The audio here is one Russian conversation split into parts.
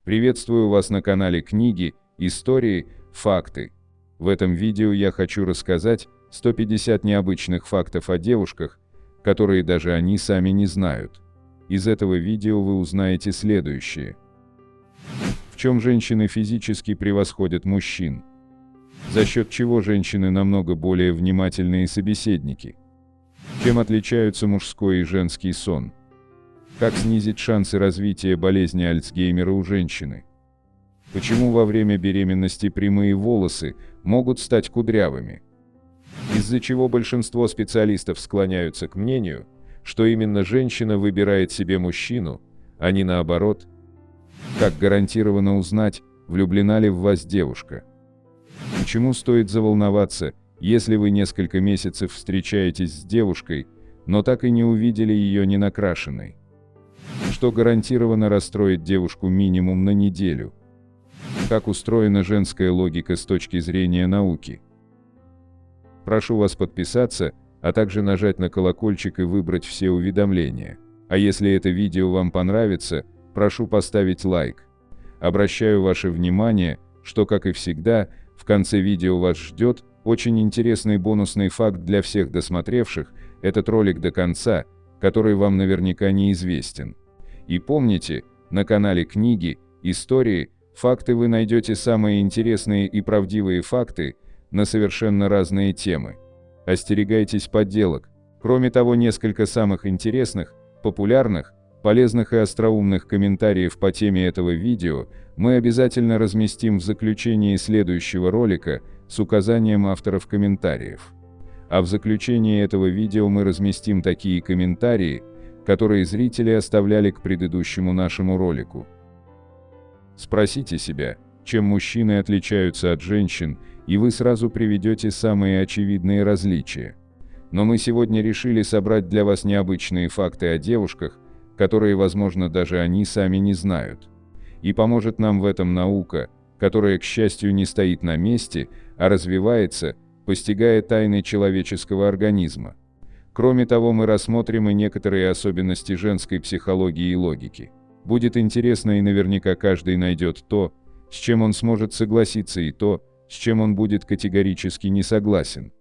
Приветствую вас на канале Книги, Истории, Факты. В этом видео я хочу рассказать 150 необычных фактов о девушках, которые даже они сами не знают. Из этого видео вы узнаете следующее. В чем женщины физически превосходят мужчин? За счет чего женщины намного более внимательные собеседники? Чем отличаются мужской и женский сон? Как снизить шансы развития болезни Альцгеймера у женщины? Почему во время беременности прямые волосы могут стать кудрявыми? Из-за чего большинство специалистов склоняются к мнению, что именно женщина выбирает себе мужчину, а не наоборот? Как гарантированно узнать, влюблена ли в вас девушка? Почему стоит заволноваться, если вы несколько месяцев встречаетесь с девушкой, но так и не увидели ее ненакрашенной? Что гарантированно расстроит девушку минимум на неделю? Как устроена женская логика с точки зрения науки? Прошу вас подписаться, а также нажать на колокольчик и выбрать все уведомления. А если это видео вам понравится, прошу поставить лайк. Обращаю ваше внимание, что, как и всегда, в конце видео вас ждет очень интересный бонусный факт для всех досмотревших этот ролик до конца, который вам наверняка неизвестен. И помните, на канале Книги, Истории, Факты вы найдете самые интересные и правдивые факты на совершенно разные темы. Остерегайтесь подделок. Кроме того, несколько самых интересных, популярных, полезных и остроумных комментариев по теме этого видео мы обязательно разместим в заключении следующего ролика с указанием авторов комментариев. А в заключении этого видео мы разместим такие комментарии, которые зрители оставляли к предыдущему нашему ролику. Спросите себя, чем мужчины отличаются от женщин, и вы сразу приведете самые очевидные различия. Но мы сегодня решили собрать для вас необычные факты о девушках, которые, возможно, даже они сами не знают. И поможет нам в этом наука, которая, к счастью, не стоит на месте, а развивается, постигая тайны человеческого организма. Кроме того, мы рассмотрим и некоторые особенности женской психологии и логики. Будет интересно, и наверняка каждый найдет то, с чем он сможет согласиться, и то, с чем он будет категорически не согласен.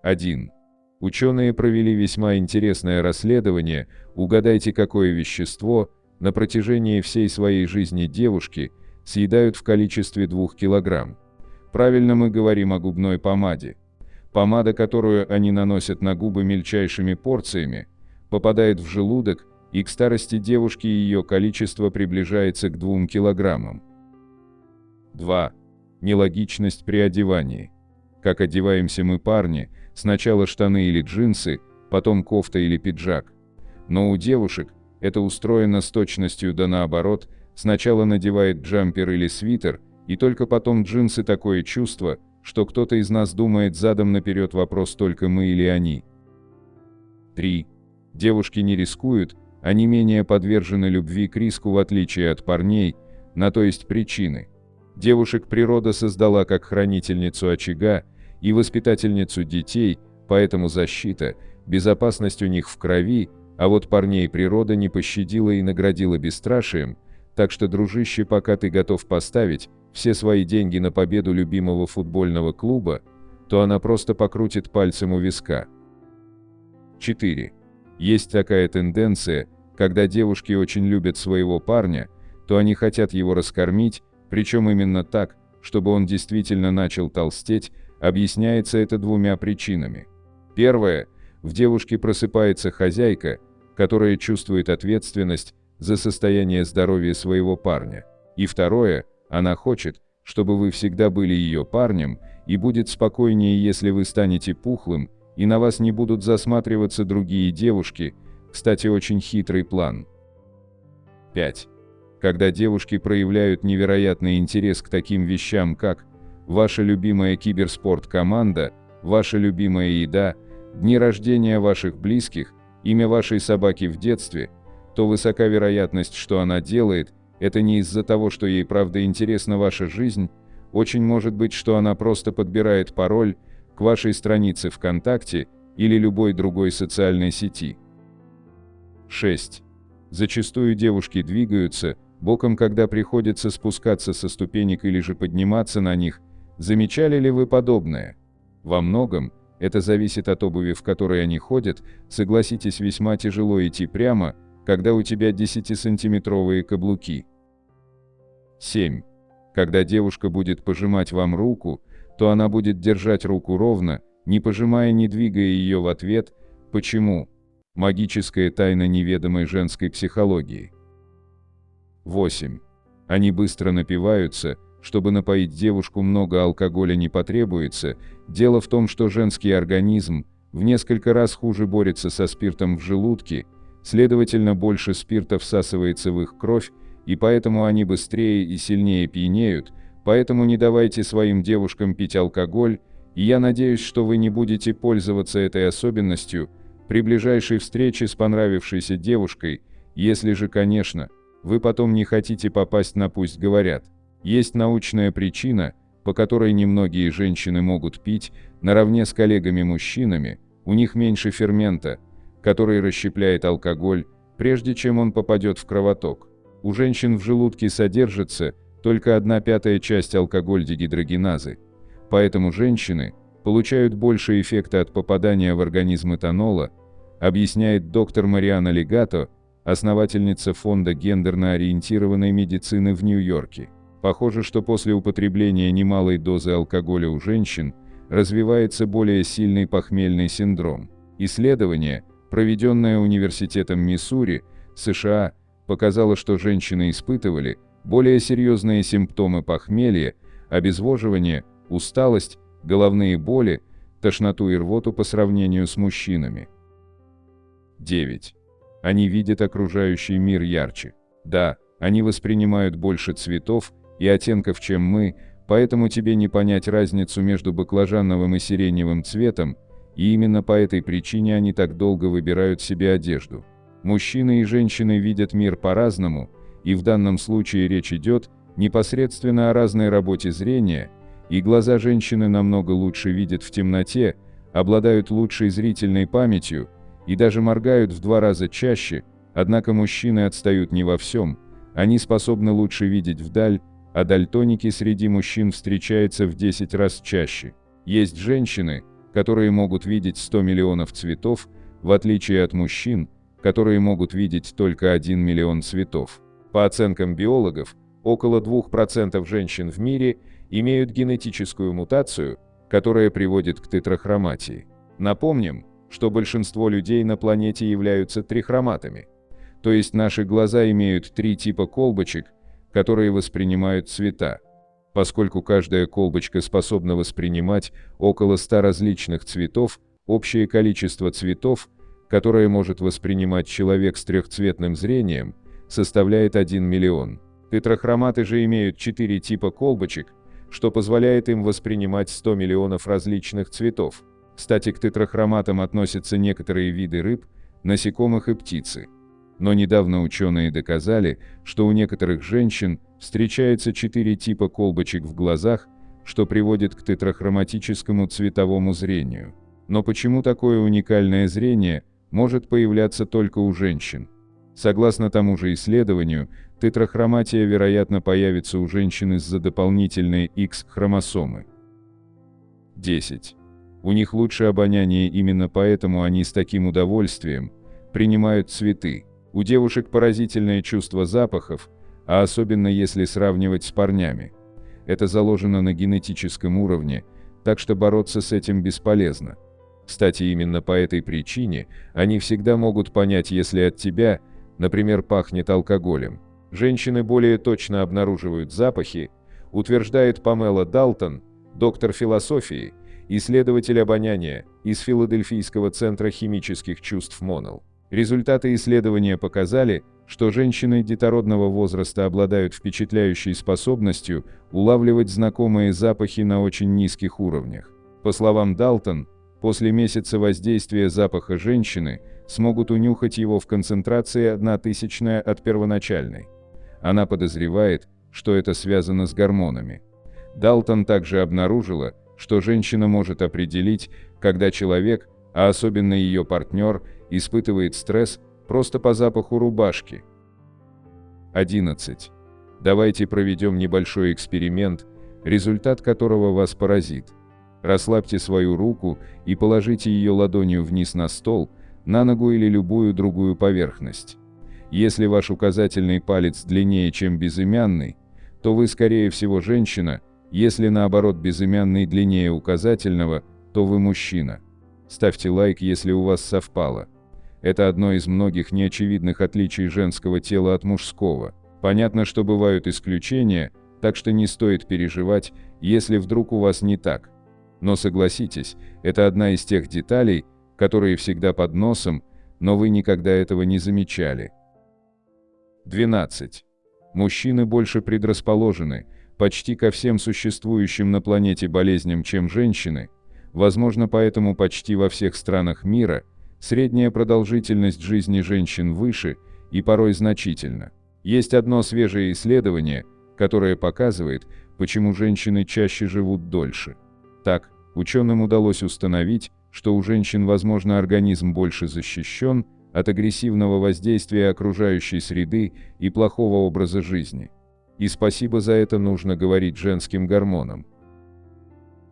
1. Ученые провели весьма интересное расследование, угадайте, какое вещество на протяжении всей своей жизни девушки съедают в количестве 2 кг. Правильно, мы говорим о губной помаде. Помада, которую они наносят на губы мельчайшими порциями, попадает в желудок, и к старости девушки ее количество приближается к 2 килограммам. 2. Нелогичность при одевании. Как одеваемся мы, парни, сначала штаны или джинсы, потом кофта или пиджак. Но у девушек это устроено с точностью да наоборот, сначала надевает джемпер или свитер, и только потом джинсы. Такое чувство, что кто-то из нас думает задом наперед, вопрос, только мы или они. 3. Девушки не рискуют, они менее подвержены любви к риску, в отличие от парней, на то есть причины. Девушек природа создала как хранительницу очага и воспитательницу детей, поэтому защита, безопасность у них в крови, а вот парней природа не пощадила и наградила бесстрашием, так что, дружище, пока ты готов поставить все свои деньги на победу любимого футбольного клуба, то она просто покрутит пальцем у виска. 4. Есть такая тенденция, когда девушки очень любят своего парня, то они хотят его раскормить, причем именно так, чтобы он действительно начал толстеть. Объясняется это 2 причинами. Первое. В девушке просыпается хозяйка, которая чувствует ответственность за состояние здоровья своего парня. И второе. Она хочет, чтобы вы всегда были ее парнем, и будет спокойнее, если вы станете пухлым, и на вас не будут засматриваться другие девушки. Кстати, очень хитрый план. 5. Когда девушки проявляют невероятный интерес к таким вещам, как ваша любимая киберспорт-команда, ваша любимая еда, дни рождения ваших близких, имя вашей собаки в детстве, то высока вероятность, что она делает это не из-за того, что ей правда интересна ваша жизнь, очень может быть, что она просто подбирает пароль к вашей странице ВКонтакте или любой другой социальной сети. 6. Зачастую девушки двигаются боком, когда приходится спускаться со ступенек или же подниматься на них. Замечали ли вы подобное? Во многом это зависит от обуви, в которой они ходят. Согласитесь, весьма тяжело идти прямо, когда у тебя 10-сантиметровые каблуки. 7. Когда девушка будет пожимать вам руку, то она будет держать руку ровно, не пожимая, не двигая ее в ответ. Почему? Магическая тайна неведомой женской психологии. 8. Они быстро напиваются. Чтобы напоить девушку, много алкоголя не потребуется. Дело в том, что женский организм в несколько раз хуже борется со спиртом в желудке, следовательно, больше спирта всасывается в их кровь, и поэтому они быстрее и сильнее пьянеют. Поэтому не давайте своим девушкам пить алкоголь, и я надеюсь, что вы не будете пользоваться этой особенностью при ближайшей встрече с понравившейся девушкой, если же, конечно, вы потом не хотите попасть на «пусть говорят». Есть научная причина, по которой немногие женщины могут пить наравне с коллегами-мужчинами, у них меньше фермента, который расщепляет алкоголь, прежде чем он попадет в кровоток. У женщин в желудке содержится только 1/5 часть алкоголь-дегидрогеназы, поэтому женщины получают больше эффекта от попадания в организм этанола, объясняет доктор Мариана Легато, основательница фонда гендерно-ориентированной медицины в Нью-Йорке. Похоже, что после употребления немалой дозы алкоголя у женщин развивается более сильный похмельный синдром. Исследование, проведенное Университетом Миссури, США, показало, что женщины испытывали более серьезные симптомы похмелья, обезвоживание, усталость, головные боли, тошноту и рвоту по сравнению с мужчинами. 9. Они видят окружающий мир ярче. Да, они воспринимают больше цветов и оттенков, чем мы, поэтому тебе не понять разницу между баклажановым и сиреневым цветом, и именно по этой причине они так долго выбирают себе одежду. Мужчины и женщины видят мир по-разному, и в данном случае речь идет непосредственно о разной работе зрения, и глаза женщины намного лучше видят в темноте, обладают лучшей зрительной памятью и даже моргают в 2 раза чаще, однако мужчины отстают не во всем, они способны лучше видеть вдаль, а дальтоники среди мужчин встречаются в 10 раз чаще. Есть женщины, которые могут видеть 100 миллионов цветов, в отличие от мужчин, которые могут видеть только 1 миллион цветов. По оценкам биологов, около 2% женщин в мире имеют генетическую мутацию, которая приводит к тетрахроматии. Напомним, что большинство людей на планете являются трихроматами. То есть наши глаза имеют 3 типа колбочек, которые воспринимают цвета. Поскольку каждая колбочка способна воспринимать около 100 различных цветов, общее количество цветов, которое может воспринимать человек с трехцветным зрением, составляет 1 миллион. Тетрахроматы же имеют 4 типа колбочек, что позволяет им воспринимать 100 миллионов различных цветов. Кстати, к тетрахроматам относятся некоторые виды рыб, насекомых и птицы. Но недавно ученые доказали, что у некоторых женщин встречается 4 типа колбочек в глазах, что приводит к тетрахроматическому цветовому зрению. Но почему такое уникальное зрение может появляться только у женщин? Согласно тому же исследованию, тетрахроматия, вероятно, появится у женщин из-за дополнительной X-хромосомы. 10. У них лучше обоняние, именно поэтому они с таким удовольствием принимают цветы. У девушек поразительное чувство запахов, а особенно если сравнивать с парнями. Это заложено на генетическом уровне, так что бороться с этим бесполезно. Кстати, именно по этой причине они всегда могут понять, если от тебя, например, пахнет алкоголем. Женщины более точно обнаруживают запахи, утверждает Памела Далтон, доктор философии, исследователь обоняния из Филадельфийского центра химических чувств Монел. Результаты исследования показали, что женщины детородного возраста обладают впечатляющей способностью улавливать знакомые запахи на очень низких уровнях. По словам Далтон, после месяца воздействия запаха женщины смогут унюхать его в концентрации 1/1000 от первоначальной. Она подозревает, что это связано с гормонами. Далтон также обнаружила, что женщина может определить, когда человек, а особенно ее партнер, испытывает стресс просто по запаху рубашки. 11. Давайте проведем небольшой эксперимент, результат которого вас поразит. Расслабьте свою руку и положите ее ладонью вниз на стол, на ногу или любую другую поверхность. Если ваш указательный палец длиннее, чем безымянный, то вы, скорее всего, женщина, если наоборот безымянный длиннее указательного, то вы мужчина. Ставьте лайк, если у вас совпало. Это одно из многих неочевидных отличий женского тела от мужского. Понятно, что бывают исключения, так что не стоит переживать, если вдруг у вас не так. Но согласитесь, это одна из тех деталей, которые всегда под носом, но вы никогда этого не замечали. 12. Мужчины больше предрасположены почти ко всем существующим на планете болезням, чем женщины. Возможно, поэтому почти во всех странах мира средняя продолжительность жизни женщин выше и порой значительно. Есть одно свежее исследование, которое показывает, почему женщины чаще живут дольше. Так, ученым удалось установить, что у женщин, возможно, организм больше защищен от агрессивного воздействия окружающей среды и плохого образа жизни. И спасибо за это нужно говорить женским гормонам.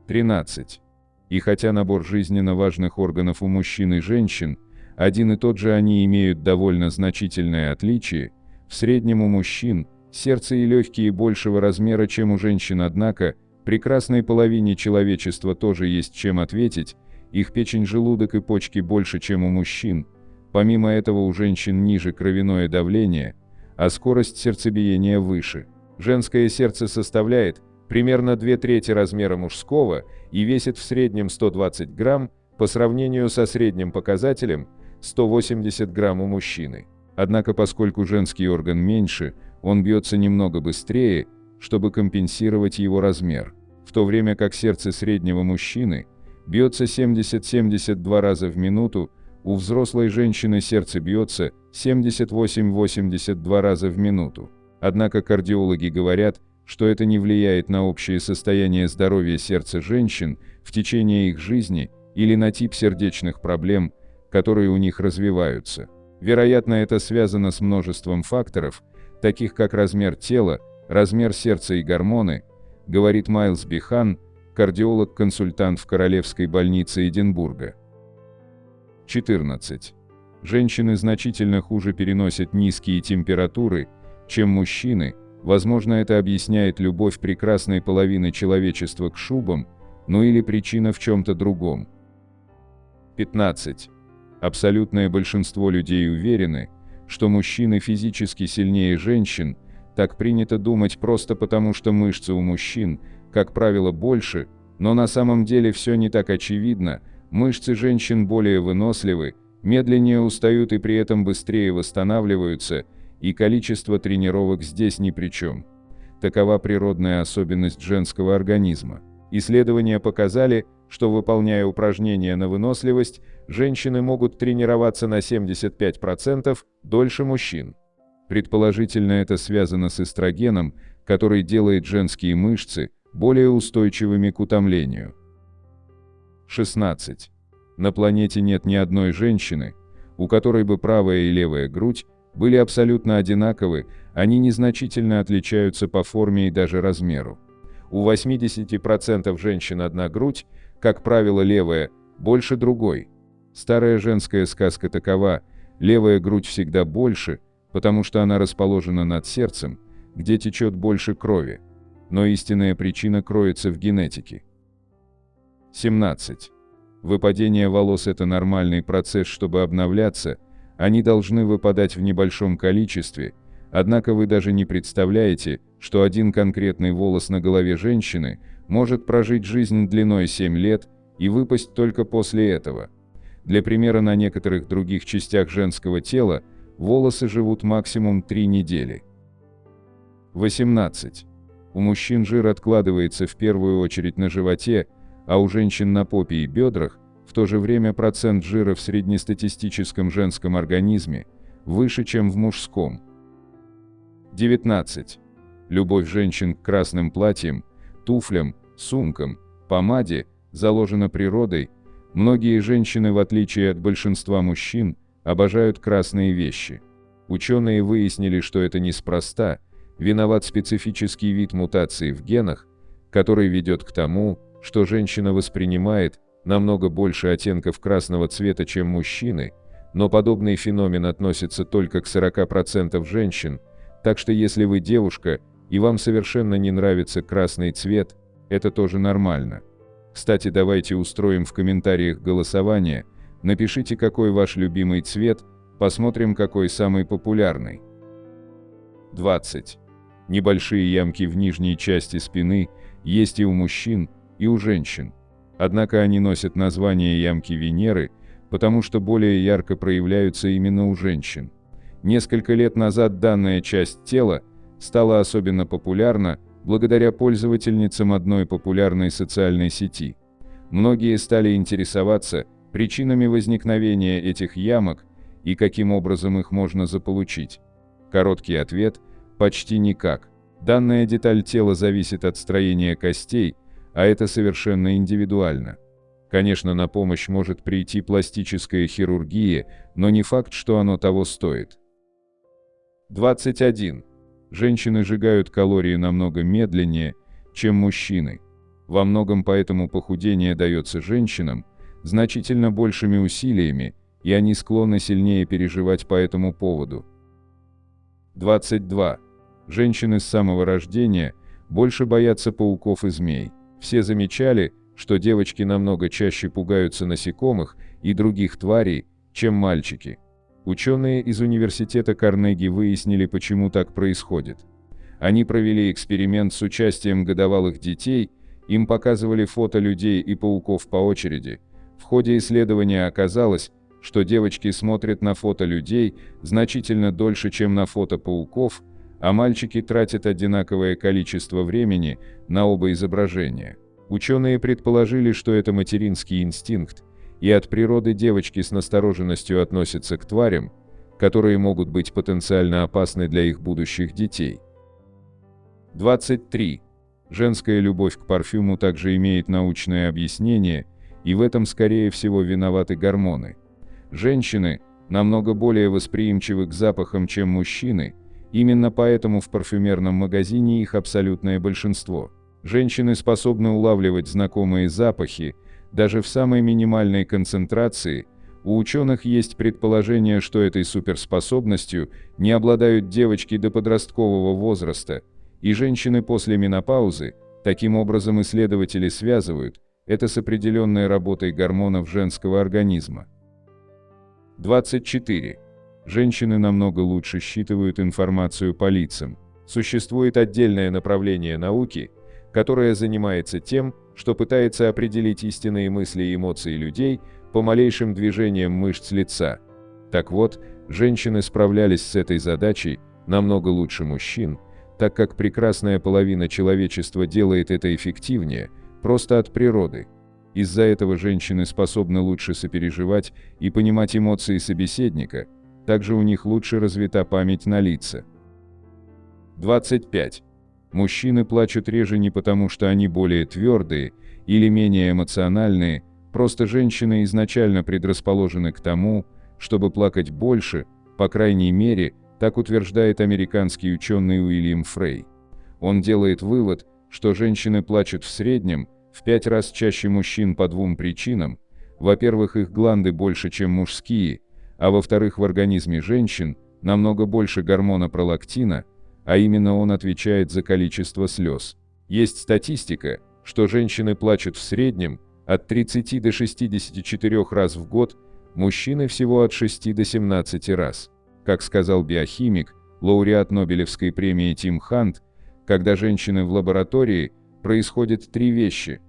13. И хотя набор жизненно важных органов у мужчин и женщин один и тот же, они имеют довольно значительное отличие. В среднем у мужчин сердце и легкие большего размера, чем у женщин, однако прекрасной половине человечества тоже есть чем ответить, их печень, желудок и почки больше, чем у мужчин. Помимо этого у женщин ниже кровяное давление, а скорость сердцебиения выше. Женское сердце составляет примерно 2/3 размера мужского и весит в среднем 120 грамм, по сравнению со средним показателем 180 грамм у мужчины. Однако поскольку женский орган меньше, он бьется немного быстрее, чтобы компенсировать его размер, в то время как сердце среднего мужчины бьется 70-72 раза в минуту, у взрослой женщины сердце бьется 78-82 раза в минуту. Однако кардиологи говорят, что это не влияет на общее состояние здоровья сердца женщин в течение их жизни или на тип сердечных проблем, которые у них развиваются. Вероятно, это связано с множеством факторов, таких как размер тела, размер сердца и гормоны, говорит Майлз Бихан, кардиолог-консультант в Королевской больнице Эдинбурга. 14. Женщины значительно хуже переносят низкие температуры, чем мужчины. Возможно, это объясняет любовь прекрасной половины человечества к шубам, ну или причина в чем-то другом. 15. Абсолютное большинство людей уверены, что мужчины физически сильнее женщин. Так принято думать просто потому, что мышцы у мужчин, как правило, больше, но на самом деле все не так очевидно. Мышцы женщин более выносливы, медленнее устают и при этом быстрее восстанавливаются, и количество тренировок здесь ни при чем. Такова природная особенность женского организма. Исследования показали, что, выполняя упражнения на выносливость, женщины могут тренироваться на 75% дольше мужчин. Предположительно, это связано с эстрогеном, который делает женские мышцы более устойчивыми к утомлению. 16. На планете нет ни одной женщины, у которой бы правая и левая грудь были абсолютно одинаковы, они незначительно отличаются по форме и даже размеру. У 80% женщин одна грудь, как правило, левая, больше другой. Старая женская сказка такова: левая грудь всегда больше, потому что она расположена над сердцем, где течет больше крови. Но истинная причина кроется в генетике. 17. Выпадение волос – это нормальный процесс, чтобы обновляться, они должны выпадать в небольшом количестве, однако вы даже не представляете, что один конкретный волос на голове женщины может прожить жизнь длиной 7 лет и выпасть только после этого. Для примера, на некоторых других частях женского тела волосы живут максимум 3 недели. 18. У мужчин жир откладывается в первую очередь на животе, а у женщин на попе и бедрах. В то же время процент жира в среднестатистическом женском организме выше, чем в мужском. 19. Любовь женщин к красным платьям, туфлям, сумкам, помаде заложена природой. Многие женщины, в отличие от большинства мужчин, обожают красные вещи. Ученые выяснили, что это неспроста, виноват специфический вид мутации в генах, который ведет к тому, что женщина воспринимает намного больше оттенков красного цвета, чем мужчины, но подобный феномен относится только к 40% женщин, так что если вы девушка и вам совершенно не нравится красный цвет, это тоже нормально. Кстати, давайте устроим в комментариях голосование, напишите, какой ваш любимый цвет, посмотрим, какой самый популярный. 20. Небольшие ямки в нижней части спины есть и у мужчин, и у женщин. Однако они носят название ямки Венеры, потому что более ярко проявляются именно у женщин. Несколько лет назад данная часть тела стала особенно популярна благодаря пользовательницам одной популярной социальной сети. Многие стали интересоваться причинами возникновения этих ямок и каким образом их можно заполучить. Короткий ответ – почти никак. Данная деталь тела зависит от строения костей, а это совершенно индивидуально. Конечно, на помощь может прийти пластическая хирургия, но не факт, что оно того стоит. 21. Женщины сжигают калории намного медленнее, чем мужчины. Во многом поэтому похудение дается женщинам значительно большими усилиями, и они склонны сильнее переживать по этому поводу. 22. Женщины с самого рождения больше боятся пауков и змей. Все замечали, что девочки намного чаще пугаются насекомых и других тварей, чем мальчики. Ученые из университета Карнеги выяснили, почему так происходит. Они провели эксперимент с участием годовалых детей, им показывали фото людей и пауков по очереди. В ходе исследования оказалось, что девочки смотрят на фото людей значительно дольше, чем на фото пауков, а мальчики тратят одинаковое количество времени на оба изображения. Ученые предположили, что это материнский инстинкт, и от природы девочки с настороженностью относятся к тварям, которые могут быть потенциально опасны для их будущих детей. 23. Женская любовь к парфюму также имеет научное объяснение, и в этом, скорее всего, виноваты гормоны. Женщины намного более восприимчивы к запахам, чем мужчины, именно поэтому в парфюмерном магазине их абсолютное большинство. Женщины способны улавливать знакомые запахи, даже в самой минимальной концентрации. У ученых есть предположение, что этой суперспособностью не обладают девочки до подросткового возраста, и женщины после менопаузы. Таким образом, исследователи связывают это с определенной работой гормонов женского организма. 24. Женщины намного лучше считывают информацию по лицам. Существует отдельное направление науки, которое занимается тем, что пытается определить истинные мысли и эмоции людей по малейшим движениям мышц лица. Так вот, женщины справлялись с этой задачей намного лучше мужчин, так как прекрасная половина человечества делает это эффективнее, просто от природы. Из-за этого женщины способны лучше сопереживать и понимать эмоции собеседника, также у них лучше развита память на лица. 25. Мужчины плачут реже не потому, что они более твердые или менее эмоциональные, просто женщины изначально предрасположены к тому, чтобы плакать больше, по крайней мере, так утверждает американский ученый Уильям Фрей. Он делает вывод, что женщины плачут в среднем в 5 раз чаще мужчин по двум причинам. Во-первых, их гланды больше, чем мужские, а во-вторых, в организме женщин намного больше гормона пролактина, а именно он отвечает за количество слез. Есть статистика, что женщины плачут в среднем от 30 до 64 раз в год, мужчины всего от 6 до 17 раз. Как сказал биохимик, лауреат Нобелевской премии Тим Хант, когда женщины в лаборатории, происходят 3 вещи.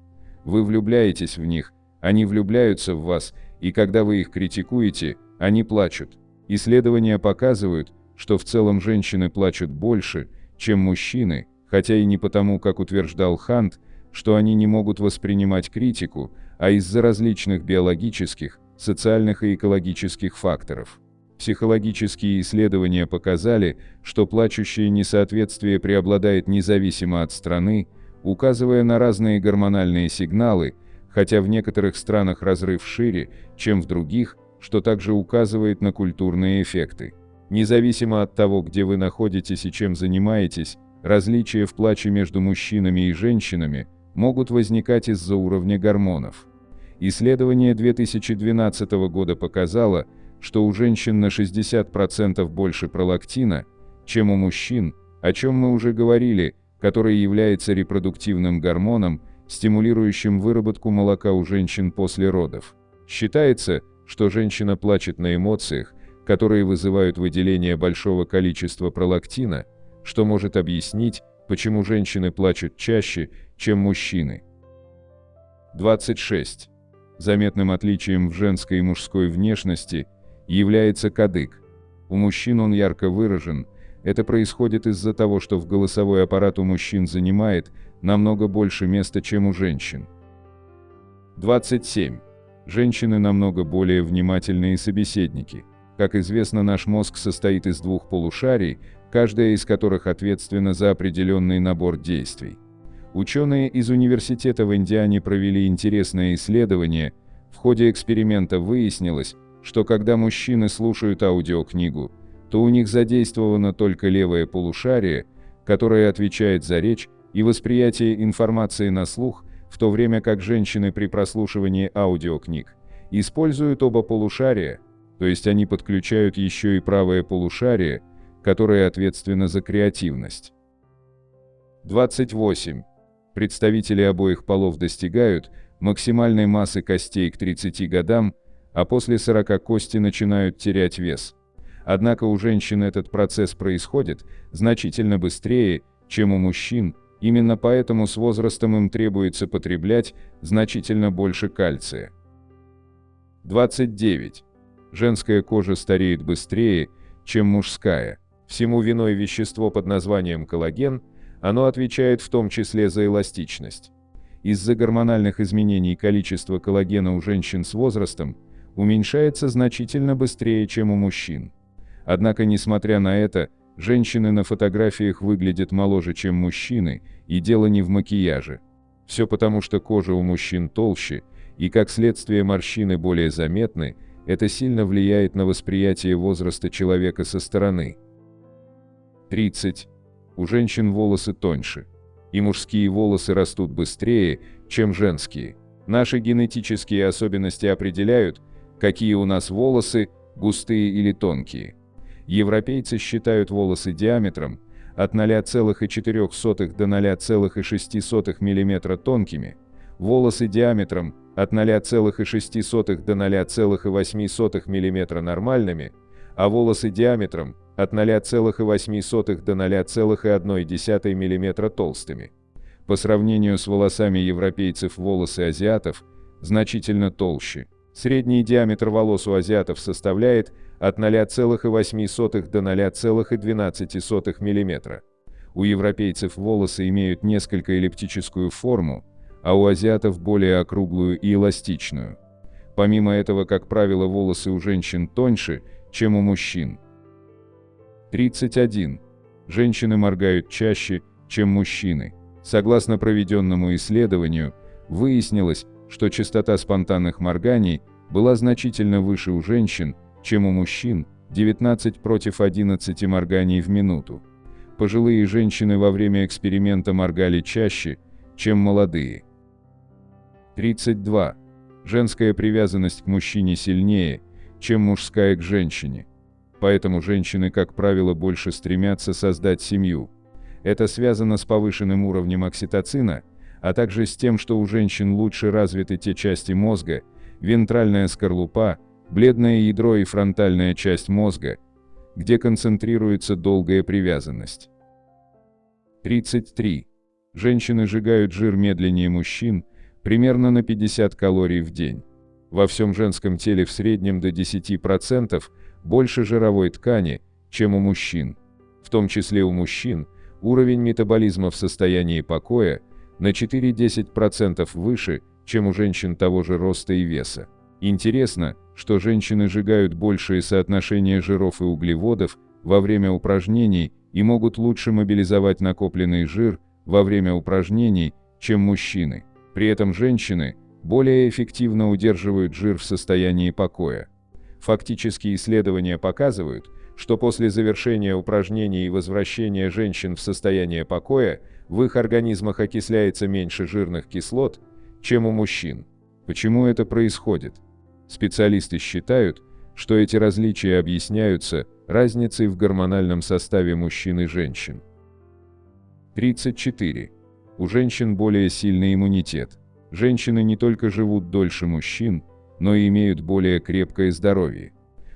Вы влюбляетесь в них, они влюбляются в вас, и когда вы их критикуете, они плачут. Исследования показывают, что в целом женщины плачут больше, чем мужчины, хотя и не потому, как утверждал Хант, что они не могут воспринимать критику, а из-за различных биологических, социальных и экологических факторов. Психологические исследования показали, что плачущее несоответствие преобладает независимо от страны, указывая на разные гормональные сигналы, хотя в некоторых странах разрыв шире, чем в других, что также указывает на культурные эффекты. Независимо от того, где вы находитесь и чем занимаетесь, различия в плаче между мужчинами и женщинами могут возникать из-за уровня гормонов. Исследование 2012 года показало, что у женщин на 60% больше пролактина, чем у мужчин, о чем мы уже говорили, который является репродуктивным гормоном, стимулирующим выработку молока у женщин после родов. Считается, что женщина плачет на эмоциях, которые вызывают выделение большого количества пролактина, что может объяснить, почему женщины плачут чаще, чем мужчины. 26. Заметным отличием в женской и мужской внешности является кадык. У мужчин он ярко выражен. Это происходит из-за того, что в голосовой аппарат у мужчин занимает намного больше места, чем у женщин. 27. Женщины намного более внимательные собеседники. Как известно, наш мозг состоит из двух полушарий, каждая из которых ответственна за определенный набор действий. Ученые из университета в Индиане провели интересное исследование. В ходе эксперимента выяснилось, что когда мужчины слушают аудиокнигу, то у них задействовано только левое полушарие, которое отвечает за речь и восприятие информации на слух, в то время как женщины при прослушивании аудиокниг используют оба полушария, то есть они подключают еще и правое полушарие, которое ответственно за креативность. 28. Представители обоих полов достигают максимальной массы костей к 30 годам, а после 40 кости начинают терять вес. Однако у женщин этот процесс происходит значительно быстрее, чем у мужчин, именно поэтому с возрастом им требуется потреблять значительно больше кальция. 29. Женская кожа стареет быстрее, чем мужская. Всему виной вещество под названием коллаген, оно отвечает в том числе за эластичность. Из-за гормональных изменений количество коллагена у женщин с возрастом уменьшается значительно быстрее, чем у мужчин. Однако, несмотря на это, женщины на фотографиях выглядят моложе, чем мужчины, и дело не в макияже. Все потому, что кожа у мужчин толще, и как следствие морщины более заметны, это сильно влияет на восприятие возраста человека со стороны. 30. У женщин волосы тоньше. И мужские волосы растут быстрее, чем женские. Наши генетические особенности определяют, какие у нас волосы, густые или тонкие. Европейцы считают волосы диаметром от 0,4 до 0,6 мм тонкими, волосы диаметром от 0,6 до 0,8 мм нормальными, а волосы диаметром от 0,8 до 0,1 мм толстыми. По сравнению с волосами европейцев, волосы азиатов значительно толще. Средний диаметр волос у азиатов составляет от 0,8 до 0,12 мм. У европейцев волосы имеют несколько эллиптическую форму, а у азиатов более округлую и эластичную. Помимо этого, как правило, волосы у женщин тоньше, чем у мужчин. 31. Женщины моргают чаще, чем мужчины. Согласно проведенному исследованию, выяснилось, что частота спонтанных морганий была значительно выше у женщин, чем у мужчин, 19 против 11 морганий в минуту. Пожилые женщины во время эксперимента моргали чаще, чем молодые. 32. Женская привязанность к мужчине сильнее, чем мужская к женщине. Поэтому женщины, как правило, больше стремятся создать семью. Это связано с повышенным уровнем окситоцина, а также с тем, что у женщин лучше развиты те части мозга, вентральная скорлупа, бледное ядро и фронтальная часть мозга, где концентрируется долгая привязанность. 33. Женщины сжигают жир медленнее мужчин, примерно на 50 калорий в день. Во всем женском теле в среднем до 10% больше жировой ткани, чем у мужчин. В том числе у мужчин уровень метаболизма в состоянии покоя на 4–10% выше, чем у женщин того же роста и веса. Интересно, что женщины сжигают большее соотношение жиров и углеводов во время упражнений и могут лучше мобилизовать накопленный жир во время упражнений, чем мужчины. При этом женщины более эффективно удерживают жир в состоянии покоя. Фактически исследования показывают, что после завершения упражнений и возвращения женщин в состояние покоя в их организмах окисляется меньше жирных кислот, чем у мужчин. Почему это происходит? Специалисты считают, что эти различия объясняются разницей в гормональном составе мужчин и женщин. 34. У женщин более сильный иммунитет. Женщины не только живут дольше мужчин, но и имеют более крепкое здоровье.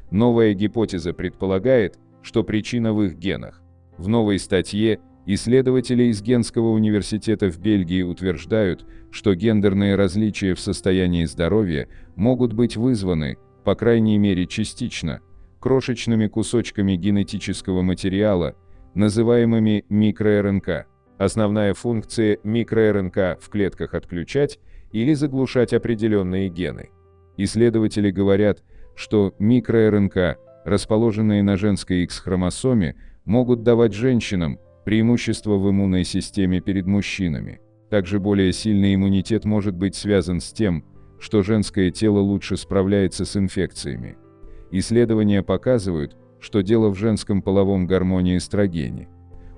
Новая гипотеза предполагает, что причина в их генах. В новой статье исследователи из Генского университета в Бельгии утверждают, что гендерные различия в состоянии здоровья могут быть вызваны, по крайней мере частично, крошечными кусочками генетического материала, называемыми микро-РНК. Основная функция микро-РНК в клетках отключать или заглушать определенные гены. Исследователи говорят, что микро-РНК, расположенные на женской X-хромосоме, могут давать женщинам преимущество в иммунной системе перед мужчинами. Также более сильный иммунитет может быть связан с тем, что женское тело лучше справляется с инфекциями. Исследования показывают, что дело в женском половом гормоне эстрогене.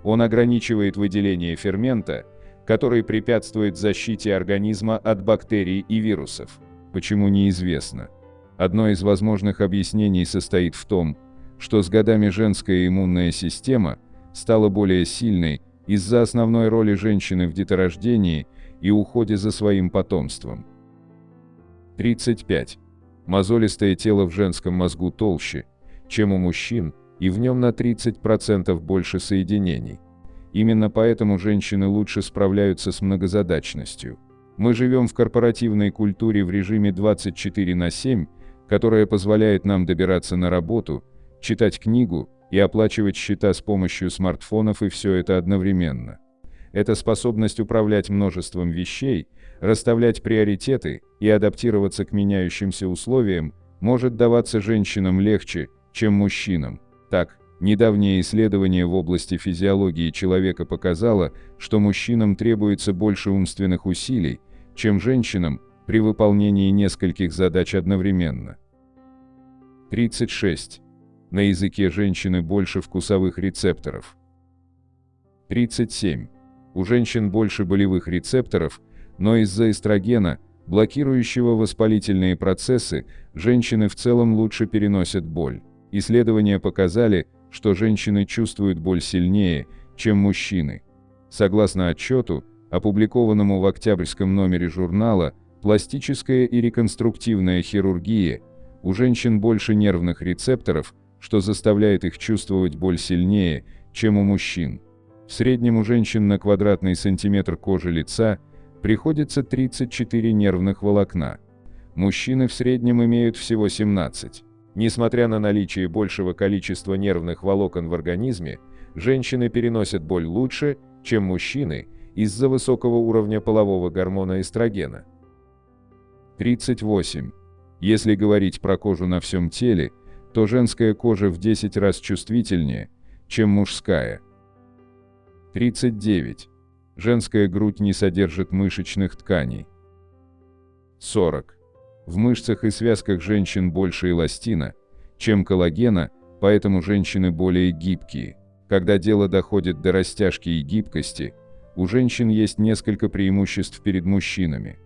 Он ограничивает выделение фермента, который препятствует защите организма от бактерий и вирусов. Почему, неизвестно. Одно из возможных объяснений состоит в том, что с годами женская иммунная система стала более сильной из-за основной роли женщины в деторождении и уходе за своим потомством. 35. Мозолистое тело в женском мозгу толще, чем у мужчин, и в нем на 30% больше соединений. Именно поэтому женщины лучше справляются с многозадачностью. Мы живем в корпоративной культуре в режиме 24/7, которая позволяет нам добираться на работу, читать книгу и оплачивать счета с помощью смартфонов, и все это одновременно. Эта способность управлять множеством вещей, расставлять приоритеты и адаптироваться к меняющимся условиям может даваться женщинам легче, чем мужчинам. Так, недавнее исследование в области физиологии человека показало, что мужчинам требуется больше умственных усилий, чем женщинам при выполнении нескольких задач одновременно. 36. На языке женщины больше вкусовых рецепторов. 37. У женщин больше болевых рецепторов, но из-за эстрогена, блокирующего воспалительные процессы, женщины в целом лучше переносят боль. Исследования показали, что женщины чувствуют боль сильнее, чем мужчины. Согласно отчету, опубликованному в октябрьском номере журнала «Пластическая и реконструктивная хирургия», у женщин больше нервных рецепторов, что заставляет их чувствовать боль сильнее, чем у мужчин. В среднем у женщин на квадратный сантиметр кожи лица приходится 34 нервных волокна. Мужчины в среднем имеют всего 17. Несмотря на наличие большего количества нервных волокон в организме, женщины переносят боль лучше, чем мужчины, из-за высокого уровня полового гормона эстрогена. 38. Если говорить про кожу на всем теле, то женская кожа в 10 раз чувствительнее, чем мужская. 39. Женская грудь не содержит мышечных тканей. 40. В мышцах и связках женщин больше эластина, чем коллагена, поэтому женщины более гибкие. Когда дело доходит до растяжки и гибкости, у женщин есть несколько преимуществ перед мужчинами.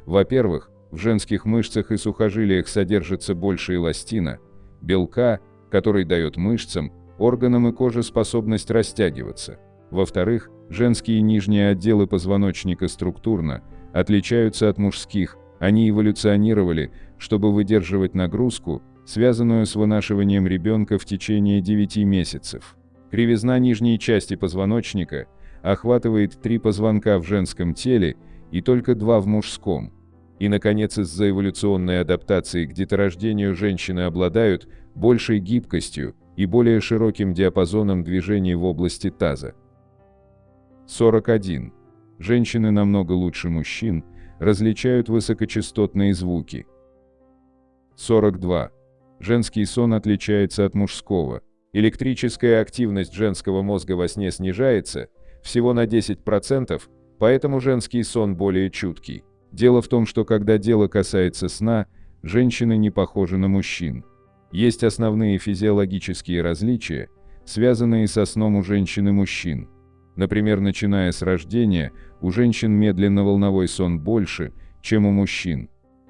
Во-первых, в женских мышцах и сухожилиях содержится больше эластина, белка, который дает мышцам, органам и коже способность растягиваться. Во-вторых, женские нижние отделы позвоночника структурно отличаются от мужских. Они эволюционировали, чтобы выдерживать нагрузку, связанную с вынашиванием ребенка в течение 9 месяцев. Кривизна нижней части позвоночника охватывает 3 позвонка в женском теле и только 2 в мужском. И, наконец, из-за эволюционной адаптации к деторождению женщины обладают большей гибкостью и более широким диапазоном движений в области таза. 41. Женщины намного лучше мужчин различают высокочастотные звуки. 42. Женский сон отличается от мужского. Электрическая активность женского мозга во сне снижается всего на 10%, поэтому женский сон более чуткий. Дело в том, что когда дело касается сна, женщины не похожи на мужчин. Есть основные физиологические различия, связанные со сном у женщин и мужчин. Например, начиная с рождения, у женщин медленно-волновой сон больше, чем у мужчин.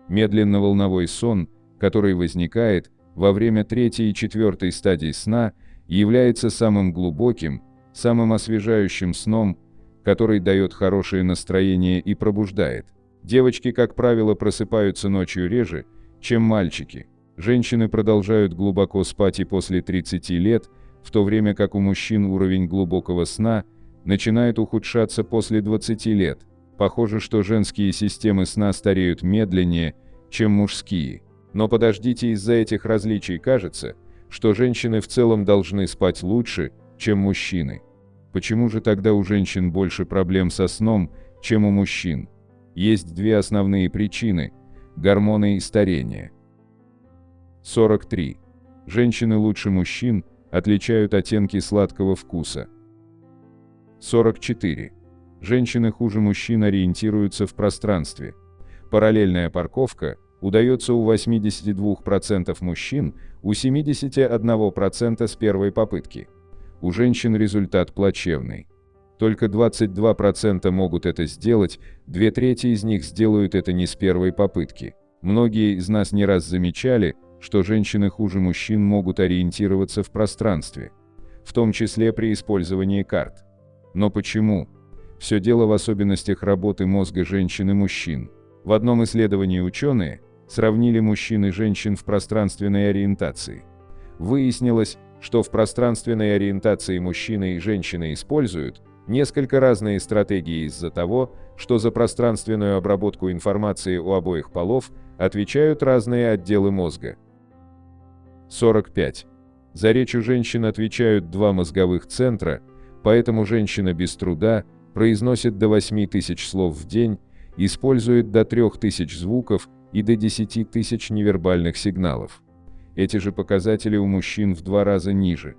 Медленно-волновой сон, который возникает во время третьей и четвертой стадий сна, является самым глубоким, самым освежающим сном, который дает хорошее настроение и пробуждает. Девочки, как правило, просыпаются ночью реже, чем мальчики. Женщины продолжают глубоко спать и после 30 лет, в то время как у мужчин уровень глубокого сна начинает ухудшаться после 20 лет. Похоже, что женские системы сна стареют медленнее, чем мужские. Но подождите, из-за этих различий кажется, что женщины в целом должны спать лучше, чем мужчины. Почему же тогда у женщин больше проблем со сном, чем у мужчин? Есть две основные причины – гормоны и старение. 43. Женщины лучше мужчин отличают оттенки сладкого вкуса. 44. Женщины хуже мужчин ориентируются в пространстве. Параллельная парковка удается у 82% мужчин, у 71% с первой попытки. У женщин результат плачевный. Только 22% могут это сделать, 2/3 из них сделают это не с первой попытки. Многие из нас не раз замечали, что женщины хуже мужчин могут ориентироваться в пространстве, в том числе при использовании карт. Но почему? Все дело в особенностях работы мозга женщин и мужчин. В одном исследовании ученые сравнили мужчин и женщин в пространственной ориентации. Выяснилось, что в пространственной ориентации мужчины и женщины используют несколько разные стратегии из-за того, что за пространственную обработку информации у обоих полов отвечают разные отделы мозга. 45. За речь у женщин отвечают два мозговых центра, поэтому женщина без труда произносит до 8000 слов в день, использует до 3000 звуков и до 10 тысяч невербальных сигналов. Эти же показатели у мужчин в 2 раза ниже.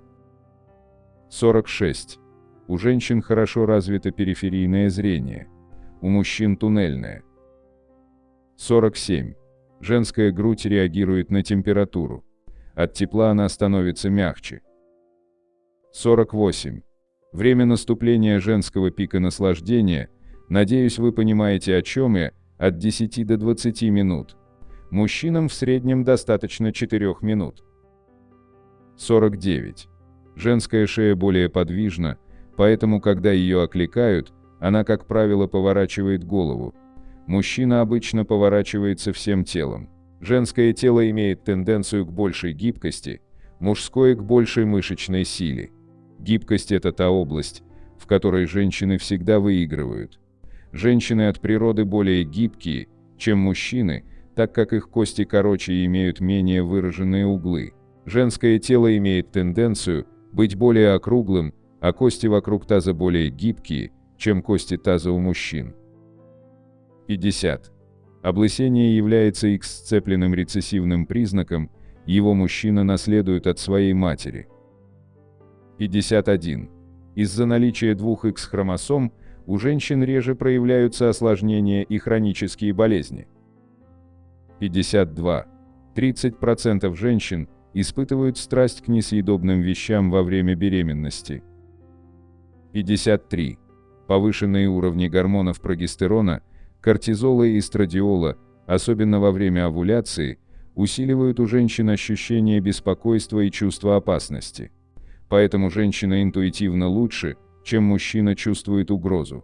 46. У женщин хорошо развито периферийное зрение, у мужчин туннельное. 47. Женская грудь реагирует на температуру. От тепла она становится мягче. 48. Время наступления женского пика наслаждения, надеюсь, вы понимаете, о чем я, от 10 до 20 минут. Мужчинам в среднем достаточно 4 минут. 49. Женская шея более подвижна, поэтому, когда ее окликают, она, как правило, поворачивает голову. Мужчина обычно поворачивается всем телом. Женское тело имеет тенденцию к большей гибкости, мужское – к большей мышечной силе. Гибкость – это та область, в которой женщины всегда выигрывают. Женщины от природы более гибкие, чем мужчины, так как их кости короче и имеют менее выраженные углы. Женское тело имеет тенденцию быть более округлым, а кости вокруг таза более гибкие, чем кости таза у мужчин. 50. Облысение является X-сцепленным рецессивным признаком, его мужчина наследует от своей матери. 51. Из-за наличия 2 X-хромосом у женщин реже проявляются осложнения и хронические болезни. 52. 30% женщин испытывают страсть к несъедобным вещам во время беременности. 53. Повышенные уровни гормонов прогестерона, кортизола и эстрадиола, особенно во время овуляции, усиливают у женщин ощущение беспокойства и чувство опасности. Поэтому женщина интуитивно лучше, чем мужчина чувствует угрозу.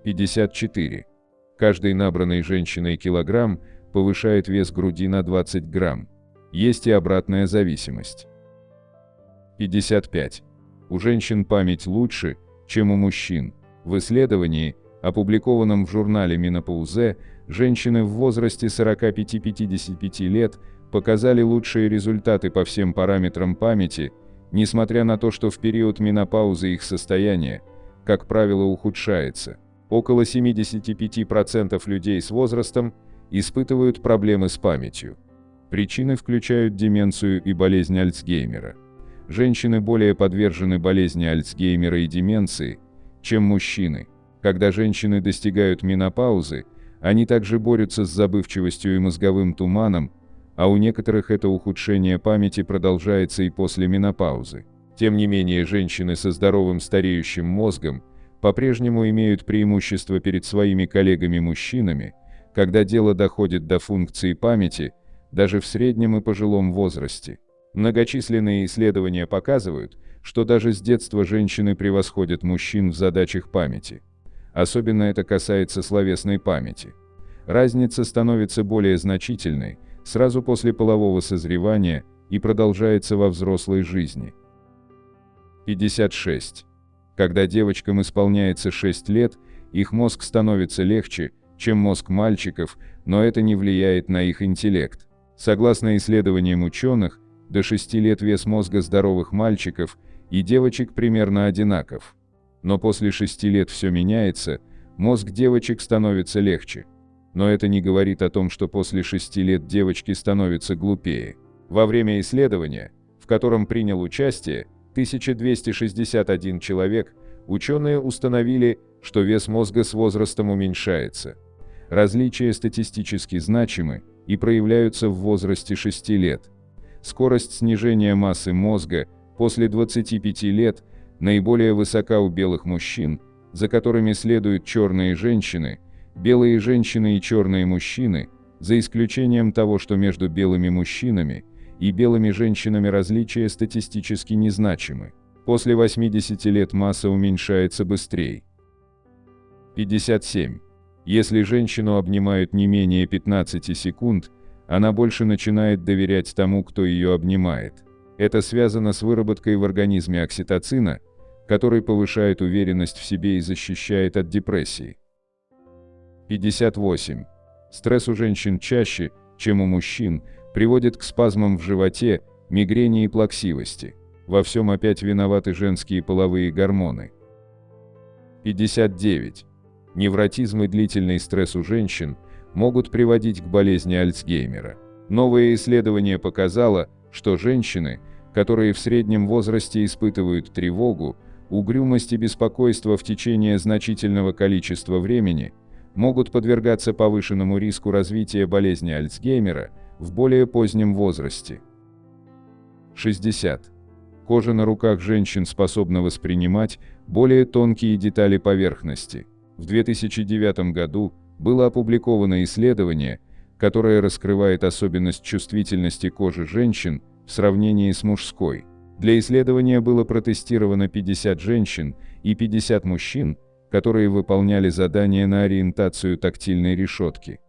54. Каждый набранный женщиной килограмм повышает вес груди на 20 грамм. Есть и обратная зависимость. 55. У женщин память лучше, чем у мужчин. В исследовании, опубликованном в журнале Menopause, женщины в возрасте 45-55 лет показали лучшие результаты по всем параметрам памяти, несмотря на то, что в период менопаузы их состояние, как правило, ухудшается. Около 75% людей с возрастом испытывают проблемы с памятью. Причины включают деменцию и болезнь Альцгеймера. Женщины более подвержены болезни Альцгеймера и деменции, чем мужчины. Когда женщины достигают менопаузы, они также борются с забывчивостью и мозговым туманом, а у некоторых это ухудшение памяти продолжается и после менопаузы. Тем не менее, женщины со здоровым стареющим мозгом по-прежнему имеют преимущество перед своими коллегами-мужчинами, когда дело доходит до функции памяти, даже в среднем и пожилом возрасте. Многочисленные исследования показывают, что даже с детства женщины превосходят мужчин в задачах памяти. Особенно это касается словесной памяти. Разница становится более значительной сразу после полового созревания и продолжается во взрослой жизни. 56. Когда девочкам исполняется 6 лет, их мозг становится легче, чем мозг мальчиков, но это не влияет на их интеллект. Согласно исследованиям ученых, до 6 лет вес мозга здоровых мальчиков и девочек примерно одинаков. Но после 6 лет все меняется, мозг девочек становится легче. Но это не говорит о том, что после 6 лет девочки становятся глупее. Во время исследования, в котором принял участие 1261 человек, ученые установили, что вес мозга с возрастом уменьшается. Различия статистически значимы и проявляются в возрасте 6 лет. Скорость снижения массы мозга после 25 лет наиболее высока у белых мужчин, за которыми следуют черные женщины, белые женщины и черные мужчины, за исключением того, что между белыми мужчинами и белыми женщинами различия статистически незначимы. После 80 лет масса уменьшается быстрее. 57. Если женщину обнимают не менее 15 секунд, она больше начинает доверять тому, кто ее обнимает. Это связано с выработкой в организме окситоцина, который повышает уверенность в себе и защищает от депрессии. 58. Стресс у женщин чаще, чем у мужчин, приводит к спазмам в животе, мигрени и плаксивости. Во всем опять виноваты женские половые гормоны. 59. Невротизм и длительный стресс у женщин могут приводить к болезни Альцгеймера. Новое исследование показало, что женщины, которые в среднем возрасте испытывают тревогу, угрюмость и беспокойство в течение значительного количества времени, могут подвергаться повышенному риску развития болезни Альцгеймера в более позднем возрасте. 60. Кожа на руках женщин способна воспринимать более тонкие детали поверхности. В 2009 году было опубликовано исследование, которое раскрывает особенность чувствительности кожи женщин в сравнении с мужской. Для исследования было протестировано 50 женщин и 50 мужчин, которые выполняли задания на ориентацию тактильной решетки.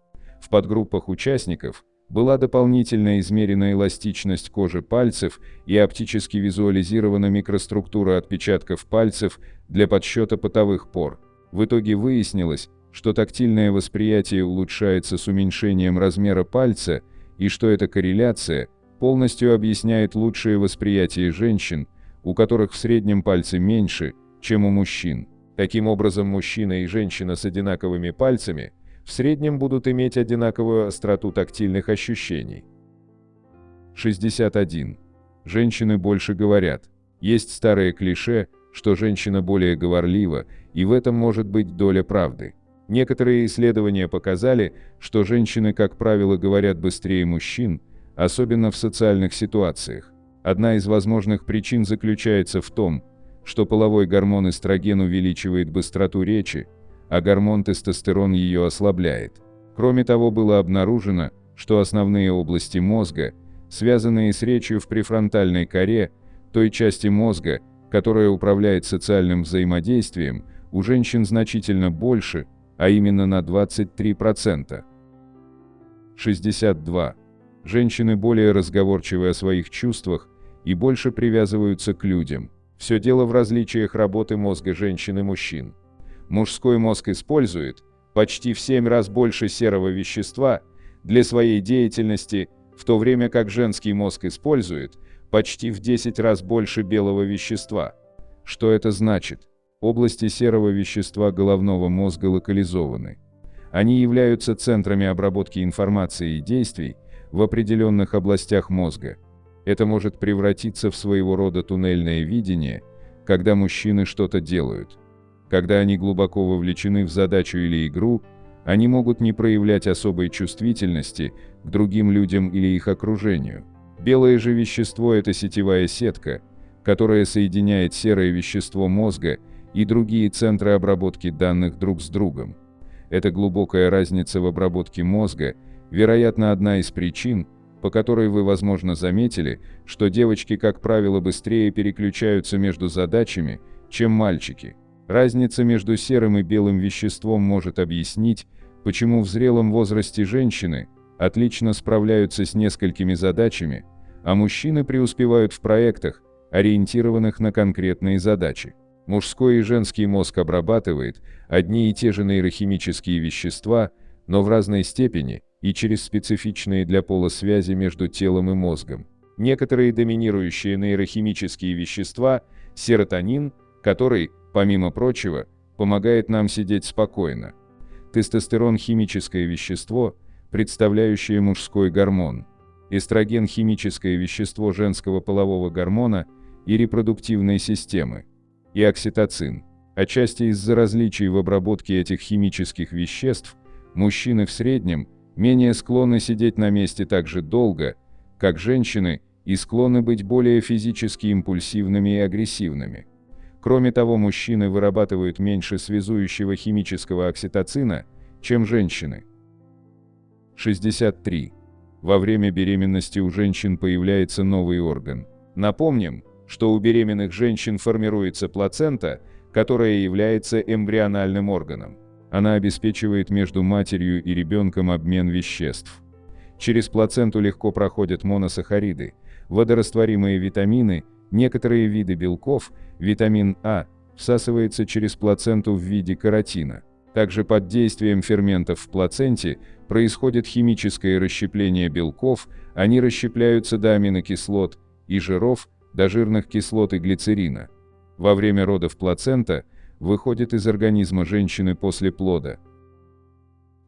В подгруппах участников была дополнительно измерена эластичность кожи пальцев и оптически визуализирована микроструктура отпечатков пальцев для подсчета потовых пор. В итоге выяснилось, что тактильное восприятие улучшается с уменьшением размера пальца и что эта корреляция полностью объясняет лучшее восприятие женщин, у которых в среднем пальцы меньше, чем у мужчин. Таким образом, мужчина и женщина с одинаковыми пальцами в среднем будут иметь одинаковую остроту тактильных ощущений. 61. Женщины больше говорят. Есть старое клише, что женщина более говорлива, и в этом может быть доля правды. Некоторые исследования показали, что женщины, как правило, говорят быстрее мужчин, особенно в социальных ситуациях. Одна из возможных причин заключается в том, что половой гормон эстроген увеличивает быстроту речи, а гормон тестостерон ее ослабляет. Кроме того, было обнаружено, что основные области мозга, связанные с речью в префронтальной коре, той части мозга, которая управляет социальным взаимодействием, у женщин значительно больше, а именно на 23%. 62. Женщины более разговорчивы о своих чувствах и больше привязываются к людям. Все дело в различиях работы мозга женщин и мужчин. Мужской мозг использует почти в 7 раз больше серого вещества для своей деятельности, в то время как женский мозг использует почти в 10 раз больше белого вещества. Что это значит? Области серого вещества головного мозга локализованы. Они являются центрами обработки информации и действий в определенных областях мозга. Это может превратиться в своего рода туннельное видение, когда мужчины что-то делают. Когда они глубоко вовлечены в задачу или игру, Они могут не проявлять особой чувствительности к другим людям или их окружению. Белое же вещество – это сетевая сетка, которая соединяет серое вещество мозга и другие центры обработки данных друг с другом. Эта глубокая разница в обработке мозга, вероятно, одна из причин, по которой вы, возможно, заметили, что девочки, как правило, быстрее переключаются между задачами, чем мальчики. Разница между серым и белым веществом может объяснить, почему в зрелом возрасте женщины отлично справляются с несколькими задачами, а мужчины преуспевают в проектах, ориентированных на конкретные задачи. Мужской и женский мозг обрабатывает одни и те же нейрохимические вещества, но в разной степени и через специфичные для пола связи между телом и мозгом. Некоторые доминирующие нейрохимические вещества – серотонин, который, помимо прочего, помогает нам сидеть спокойно. Тестостерон – химическое вещество, представляющее мужской гормон. Эстроген – химическое вещество женского полового гормона и репродуктивной системы. И окситоцин. Отчасти из-за различий в обработке этих химических веществ, мужчины в среднем менее склонны сидеть на месте так же долго, как женщины, и склонны быть более физически импульсивными и агрессивными. Кроме того, мужчины вырабатывают меньше связующего химического окситоцина, чем женщины. 63. Во время беременности у женщин появляется новый орган. Напомним, что у беременных женщин формируется плацента, которая является эмбриональным органом. Она обеспечивает между матерью и ребенком обмен веществ. Через плаценту легко проходят моносахариды, водорастворимые витамины, некоторые виды белков, витамин А, всасывается через плаценту в виде каротина. Также под действием ферментов в плаценте происходит химическое расщепление белков, они расщепляются до аминокислот и жиров, до жирных кислот и глицерина. Во время родов плацента выходит из организма женщины после плода.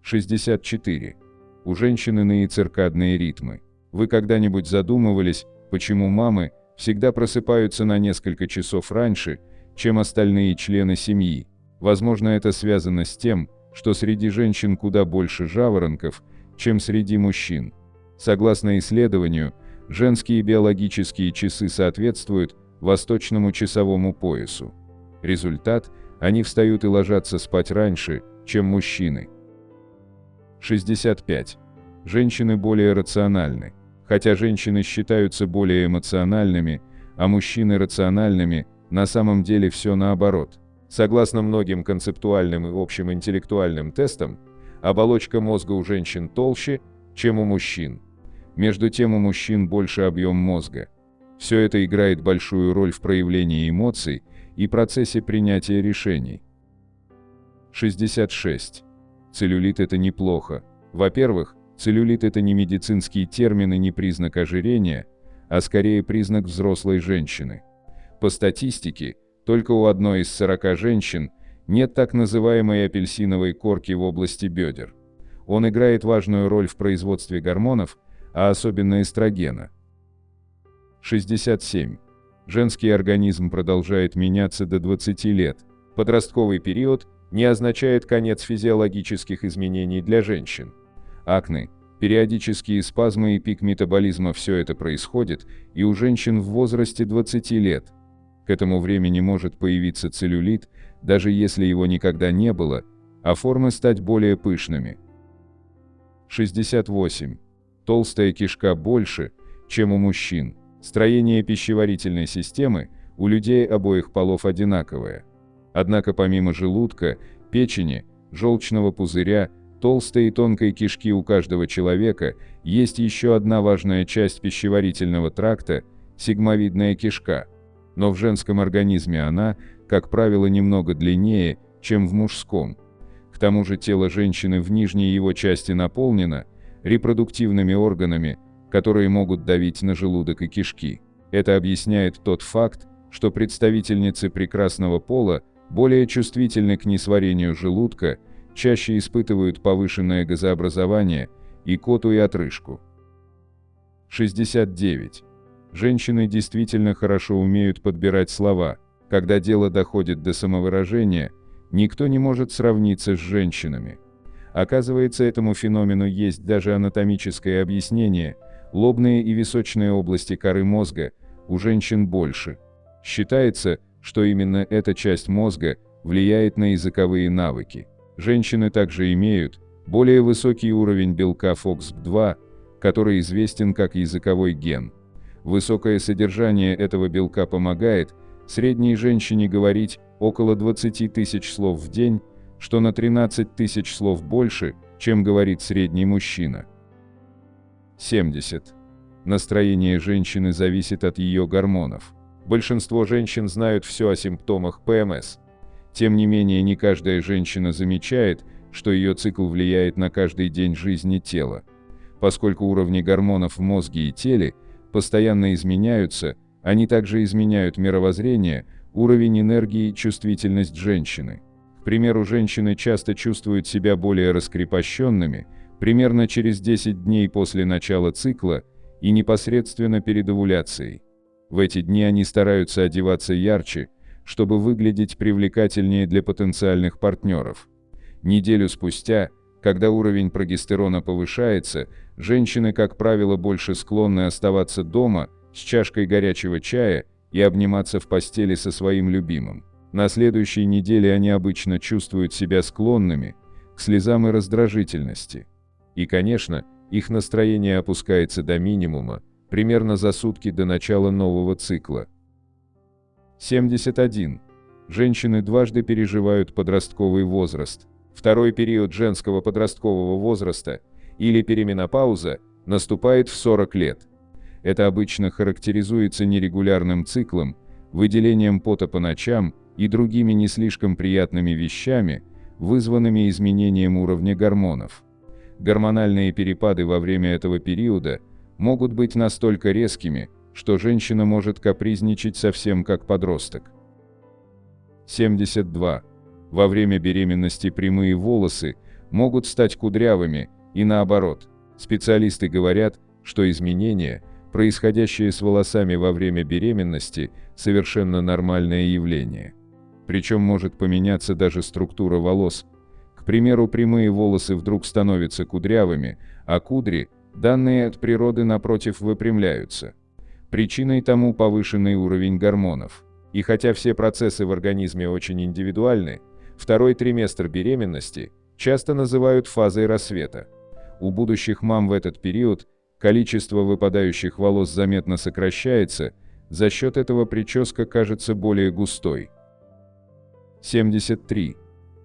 64. У женщины иные циркадные ритмы. Вы когда-нибудь задумывались, почему мамы всегда просыпаются на несколько часов раньше, чем остальные члены семьи? Возможно, это связано с тем, что среди женщин куда больше жаворонков, чем среди мужчин. Согласно исследованию, женские биологические часы соответствуют восточному часовому поясу. Результат – они встают и ложатся спать раньше, чем мужчины. 65. Женщины более рациональны. Хотя женщины считаются более эмоциональными, а мужчины рациональными, на самом деле все наоборот. Согласно многим концептуальным и общим интеллектуальным тестам, оболочка мозга у женщин толще, чем у мужчин. Между тем у мужчин больше объем мозга. Все это играет большую роль в проявлении эмоций и процессе принятия решений. 66. Целлюлит – это неплохо. Во-первых, целлюлит – это не медицинский термин и не признак ожирения, а скорее признак взрослой женщины. По статистике, только у одной из 40 женщин нет так называемой апельсиновой корки в области бедер. Он играет важную роль в производстве гормонов, а особенно эстрогена. 67. Женский организм продолжает меняться до 20 лет. Подростковый период не означает конец физиологических изменений для женщин. Акне, периодические спазмы и пик метаболизма – все это происходит и у женщин в возрасте 20 лет. К этому времени может появиться целлюлит, даже если его никогда не было, а формы стать более пышными. 68. Толстая кишка больше, чем у мужчин. Строение пищеварительной системы у людей обоих полов одинаковое. Однако помимо желудка, печени, желчного пузыря, толстой и тонкой кишки у каждого человека есть еще одна важная часть пищеварительного тракта – сигмовидная кишка. Но в женском организме она, как правило, немного длиннее, чем в мужском. К тому же тело женщины в нижней его части наполнено репродуктивными органами, которые могут давить на желудок и кишки. Это объясняет тот факт, что представительницы прекрасного пола более чувствительны к несварению желудка, чаще испытывают повышенное газообразование, икоту и отрыжку. 69. Женщины действительно хорошо умеют подбирать слова. Когда дело доходит до самовыражения, никто не может сравниться с женщинами. Оказывается, этому феномену есть даже анатомическое объяснение. Лобные и височные области коры мозга у женщин больше. Считается, что именно эта часть мозга влияет на языковые навыки. Женщины также имеют более высокий уровень белка FOXP2, который известен как языковой ген. Высокое содержание этого белка помогает средней женщине говорить около 20 тысяч слов в день, что на 13 тысяч слов больше, чем говорит средний мужчина. 70. Настроение женщины зависит от ее гормонов. Большинство женщин знают все о симптомах ПМС. Тем не менее, не каждая женщина замечает, что ее цикл влияет на каждый день жизни тела. Поскольку уровни гормонов в мозге и теле постоянно изменяются, они также изменяют мировоззрение, уровень энергии и чувствительность женщины. К примеру, женщины часто чувствуют себя более раскрепощенными примерно через 10 дней после начала цикла и непосредственно перед овуляцией. В эти дни они стараются одеваться ярче, чтобы выглядеть привлекательнее для потенциальных партнеров. Неделю спустя, когда уровень прогестерона повышается, женщины, как правило, больше склонны оставаться дома с чашкой горячего чая и обниматься в постели со своим любимым. На следующей неделе они обычно чувствуют себя склонными к слезам и раздражительности. И, конечно, их настроение опускается до минимума, примерно за сутки до начала нового цикла. 71. Женщины дважды переживают подростковый возраст. Второй период женского подросткового возраста, или перименопауза, наступает в 40 лет. Это обычно характеризуется нерегулярным циклом, выделением пота по ночам и другими не слишком приятными вещами, вызванными изменением уровня гормонов. Гормональные перепады во время этого периода могут быть настолько резкими, что женщина может капризничать совсем как подросток. 72. Во время беременности прямые волосы могут стать кудрявыми, и наоборот. Специалисты говорят, что изменения, происходящие с волосами во время беременности, совершенно нормальное явление. Причем может поменяться даже структура волос. К примеру, прямые волосы вдруг становятся кудрявыми, а кудри, данные от природы, напротив, выпрямляются. Причиной тому повышенный уровень гормонов. И хотя все процессы в организме очень индивидуальны, второй триместр беременности часто называют фазой рассвета. У будущих мам в этот период количество выпадающих волос заметно сокращается, за счет этого прическа кажется более густой. 73.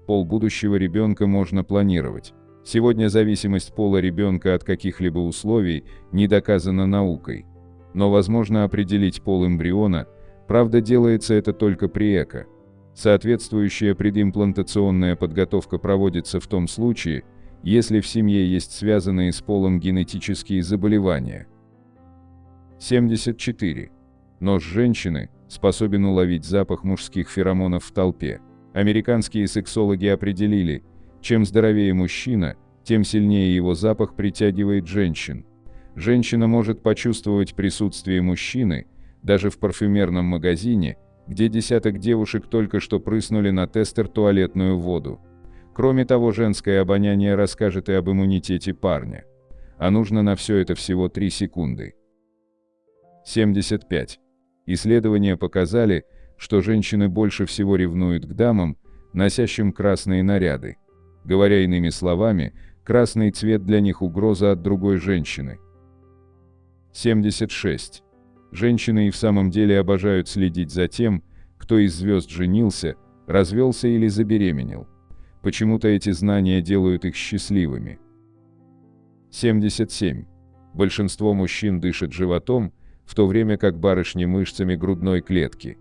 Пол будущего ребенка можно планировать. Сегодня зависимость пола ребенка от каких-либо условий не доказана наукой. Но возможно определить пол эмбриона, правда, делается это только при ЭКО. Соответствующая предимплантационная подготовка проводится в том случае, если в семье есть связанные с полом генетические заболевания. 74. Нос женщины способен уловить запах мужских феромонов в толпе. Американские сексологи определили, чем здоровее мужчина, тем сильнее его запах притягивает женщин. Женщина может почувствовать присутствие мужчины даже в парфюмерном магазине, где десяток девушек только что прыснули на тестер туалетную воду. Кроме того, женское обоняние расскажет и об иммунитете парня. А нужно на все это всего 3 секунды. 75. Исследования показали, что женщины больше всего ревнуют к дамам, носящим красные наряды. Говоря иными словами, красный цвет для них угроза от другой женщины. 76. Женщины и в самом деле обожают следить за тем, кто из звезд женился, развелся или забеременел. Почему-то эти знания делают их счастливыми. 77. Большинство мужчин дышат животом, в то время как барышни мышцами грудной клетки.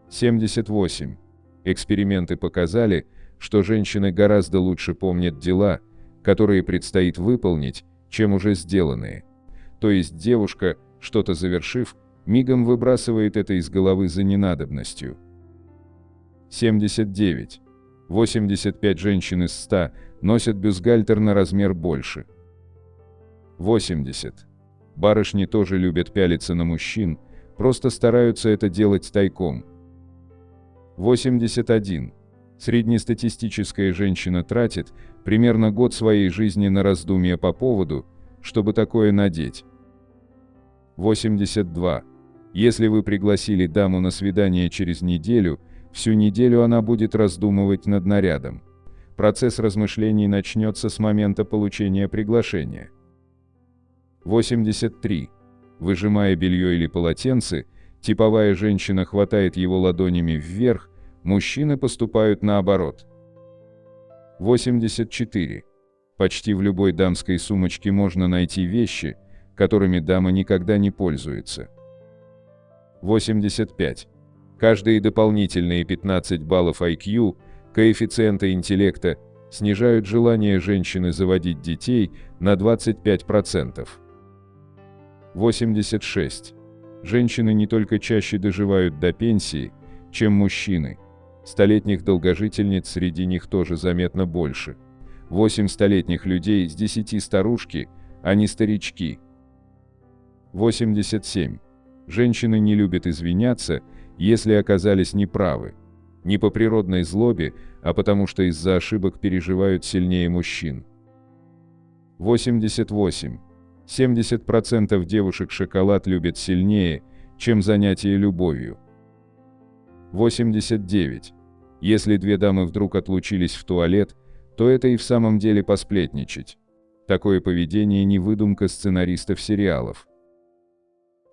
78. Эксперименты показали, что женщины гораздо лучше помнят дела, которые предстоит выполнить, чем уже сделанные. То есть девушка, что-то завершив, мигом выбрасывает это из головы за ненадобностью. 79. 85 женщин из 100 носят бюстгальтер на размер больше. 80. Барышни тоже любят пялиться на мужчин, просто стараются это делать тайком. 81. Среднестатистическая женщина тратит примерно год своей жизни на раздумья по поводу, чтобы такое надеть. 82. Если вы пригласили даму на свидание через неделю, всю неделю она будет раздумывать над нарядом. Процесс размышлений начнется с момента получения приглашения. 83. Выжимая белье или полотенце, типовая женщина хватает его ладонями вверх, мужчины поступают наоборот. 84. Почти в любой дамской сумочке можно найти вещи, которыми дама никогда не пользуется. 85. Каждые дополнительные 15 баллов IQ, коэффициента интеллекта, снижают желание женщины заводить детей на 25%. 86. Женщины не только чаще доживают до пенсии, чем мужчины. Столетних долгожительниц среди них тоже заметно больше. 8 столетних людей с 10 старушки, а не старички. 87. Женщины не любят извиняться, если оказались неправы. Не по природной злобе, а потому что из-за ошибок переживают сильнее мужчин. 88. 70% девушек шоколад любят сильнее, чем занятие любовью. 89. Если две дамы вдруг отлучились в туалет, то это и в самом деле посплетничать. Такое поведение не выдумка сценаристов сериалов.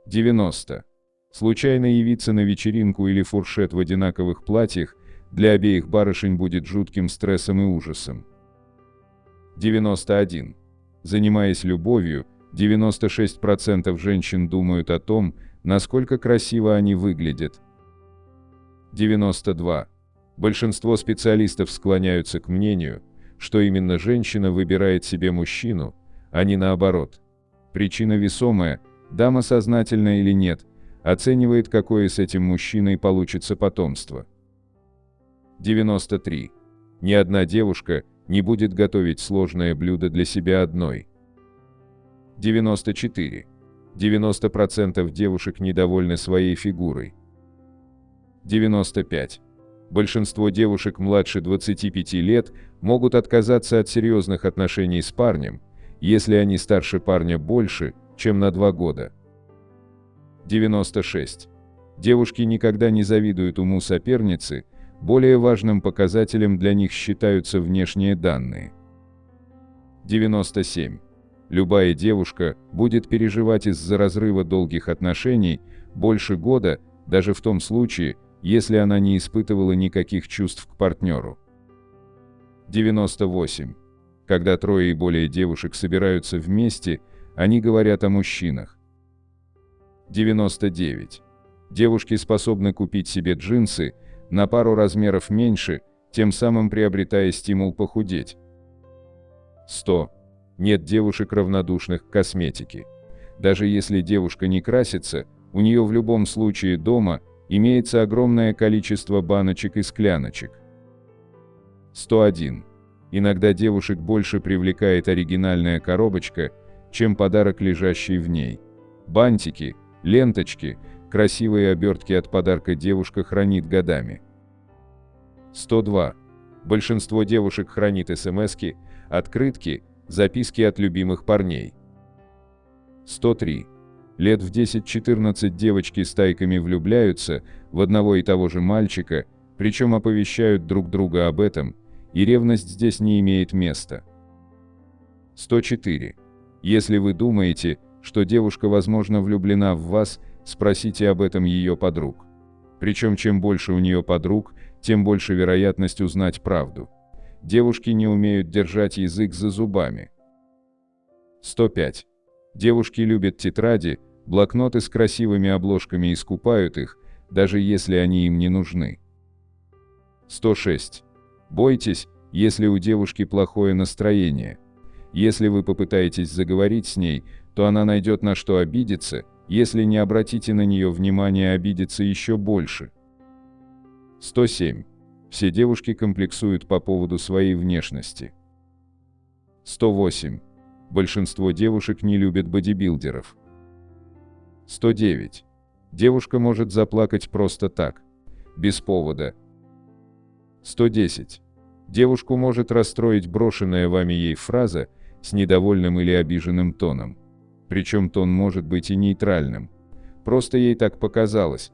90. Случайно явиться на вечеринку или фуршет в одинаковых платьях для обеих барышень будет жутким стрессом и ужасом. 91. Занимаясь любовью, 96% женщин думают о том, насколько красиво они выглядят. 92. Большинство специалистов склоняются к мнению, что именно женщина выбирает себе мужчину, а не наоборот. Причина весомая, дама сознательно или нет, оценивает, какое с этим мужчиной получится потомство. 93. Ни одна девушка не будет готовить сложное блюдо для себя одной. 94. 90% девушек недовольны своей фигурой. 95. Большинство девушек младше 25 лет могут отказаться от серьезных отношений с парнем, если они старше парня больше, чем на 2 года. 96. Девушки никогда не завидуют уму соперницы, более важным показателем для них считаются внешние данные. 97. Любая девушка будет переживать из-за разрыва долгих отношений больше года, даже в том случае, если она не испытывала никаких чувств к партнеру. 98. Когда трое и более девушек собираются вместе, они говорят о мужчинах. 99. Девушки способны купить себе джинсы на пару размеров меньше, тем самым приобретая стимул похудеть. 100. Нет девушек, равнодушных к косметике. Даже если девушка не красится, у нее в любом случае дома имеется огромное количество баночек и скляночек. 101. Иногда девушек больше привлекает оригинальная коробочка, чем подарок, лежащий в ней. Бантики, ленточки, красивые обертки от подарка девушка хранит годами. 102. Большинство девушек хранит смски, открытки, записки от любимых парней. 103. Лет в 10-14 девочки стайками влюбляются в одного и того же мальчика, причем оповещают друг друга об этом, и ревность здесь не имеет места. 104. Если вы думаете, что девушка, возможно, влюблена в вас, спросите об этом ее подруг. Причем чем больше у нее подруг, тем больше вероятность узнать правду. Девушки не умеют держать язык за зубами. 105. Девушки любят тетради, блокноты с красивыми обложками и скупают их, даже если они им не нужны. 106. Бойтесь, если у девушки плохое настроение. Если вы попытаетесь заговорить с ней, то она найдет на что обидеться, если не обратите на нее внимания, обидится еще больше. 107. Все девушки комплексуют по поводу своей внешности. 108. Большинство девушек не любят бодибилдеров. 109. Девушка может заплакать просто так, без повода. 110. Девушку может расстроить брошенная вами ей фраза с недовольным или обиженным тоном. Причем тон может быть и нейтральным. Просто ей так показалось.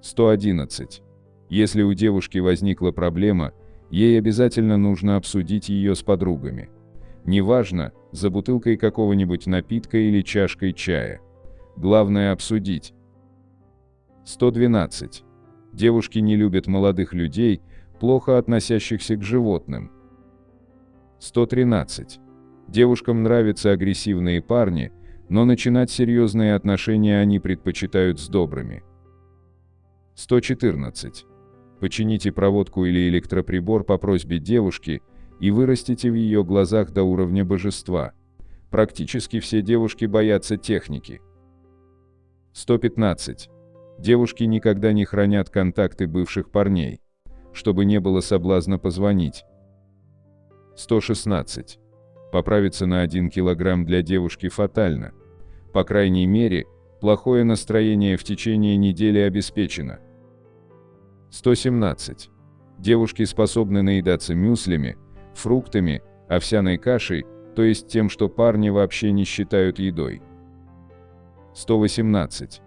111. Если у девушки возникла проблема, ей обязательно нужно обсудить ее с подругами. Неважно, за бутылкой какого-нибудь напитка или чашкой чая. Главное обсудить. 112. Девушки не любят молодых людей, плохо относящихся к животным. 113. Девушкам нравятся агрессивные парни, но начинать серьезные отношения они предпочитают с добрыми. 114. Почините проводку или электроприбор по просьбе девушки и вырастите в ее глазах до уровня божества. Практически все девушки боятся техники. 115. Девушки никогда не хранят контакты бывших парней, чтобы не было соблазна позвонить. 116. Поправиться на 1 килограмм для девушки фатально. По крайней мере, плохое настроение в течение недели обеспечено. 117. Девушки способны наедаться мюслями, фруктами, овсяной кашей, то есть тем, что парни вообще не считают едой. 118.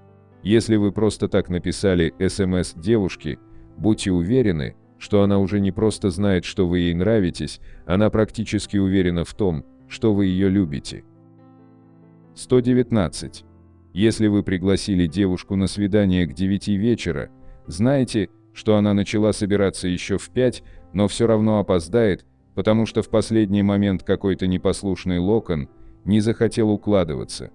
Если вы просто так написали СМС девушке, будьте уверены, что она уже не просто знает, что вы ей нравитесь, она практически уверена в том, что вы ее любите. 119. Если вы пригласили девушку на свидание к 9 вечера, знайте, что она начала собираться еще в 5, но все равно опоздает, потому что в последний момент какой-то непослушный локон не захотел укладываться.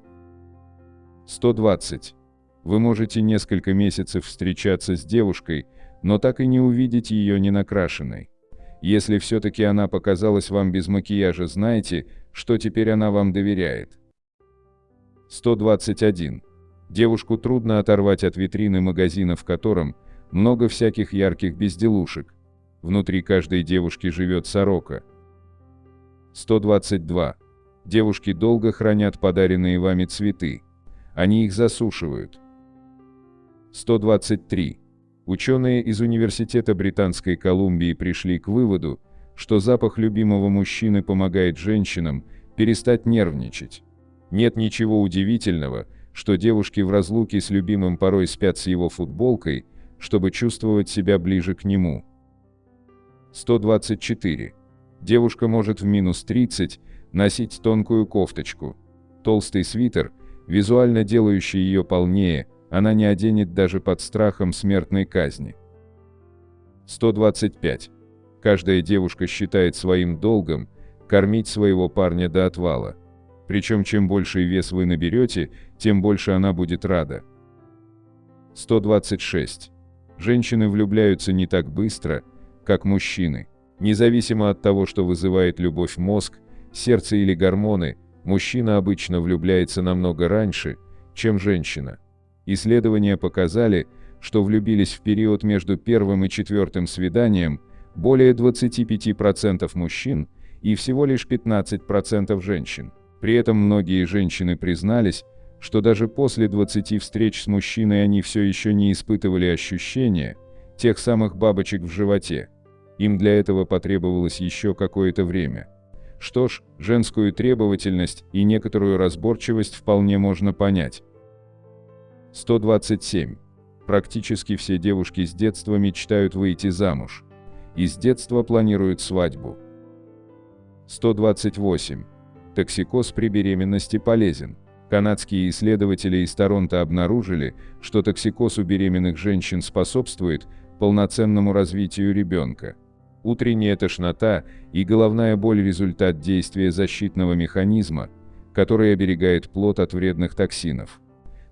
120. Вы можете несколько месяцев встречаться с девушкой, но так и не увидеть ее ненакрашенной. Если все-таки она показалась вам без макияжа, знайте, что теперь она вам доверяет. 121. Девушку трудно оторвать от витрины магазина, в котором много всяких ярких безделушек. Внутри каждой девушки живет сорока. 122. Девушки долго хранят подаренные вами цветы. Они их засушивают. 123. Ученые из Университета Британской Колумбии пришли к выводу, что запах любимого мужчины помогает женщинам перестать нервничать. Нет ничего удивительного, что девушки в разлуке с любимым порой спят с его футболкой, чтобы чувствовать себя ближе к нему. 124. Девушка может в минус 30 носить тонкую кофточку. Толстый свитер, визуально делающий ее полнее, она не оденет даже под страхом смертной казни. 125. Каждая девушка считает своим долгом кормить своего парня до отвала. Причем чем больший вес вы наберете, тем больше она будет рада. 126. Женщины влюбляются не так быстро, как мужчины. Независимо от того, что вызывает любовь мозг, сердце или гормоны, мужчина обычно влюбляется намного раньше, чем женщина. Исследования показали, что влюбились в период между первым и четвертым свиданием более 25% мужчин и всего лишь 15% женщин. При этом многие женщины признались, что даже после 20 встреч с мужчиной они все еще не испытывали ощущения тех самых бабочек в животе. Им для этого потребовалось еще какое-то время. Что ж, женскую требовательность и некоторую разборчивость вполне можно понять. 127. Практически все девушки с детства мечтают выйти замуж. И с детства планируют свадьбу. 128. Токсикоз при беременности полезен. Канадские исследователи из Торонто обнаружили, что токсикоз у беременных женщин способствует полноценному развитию ребенка. Утренняя тошнота и головная боль – результат действия защитного механизма, который оберегает плод от вредных токсинов.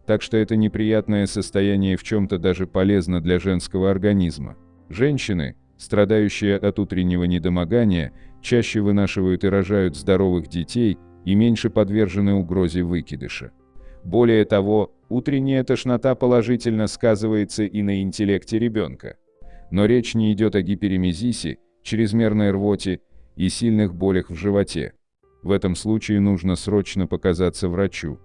Так что это неприятное состояние в чем-то даже полезно для женского организма. Женщины, страдающие от утреннего недомогания, чаще вынашивают и рожают здоровых детей и меньше подвержены угрозе выкидыша. Более того, утренняя тошнота положительно сказывается и на интеллекте ребенка. Но речь не идет о гиперемезисе, чрезмерной рвоте и сильных болях в животе. В этом случае нужно срочно показаться врачу.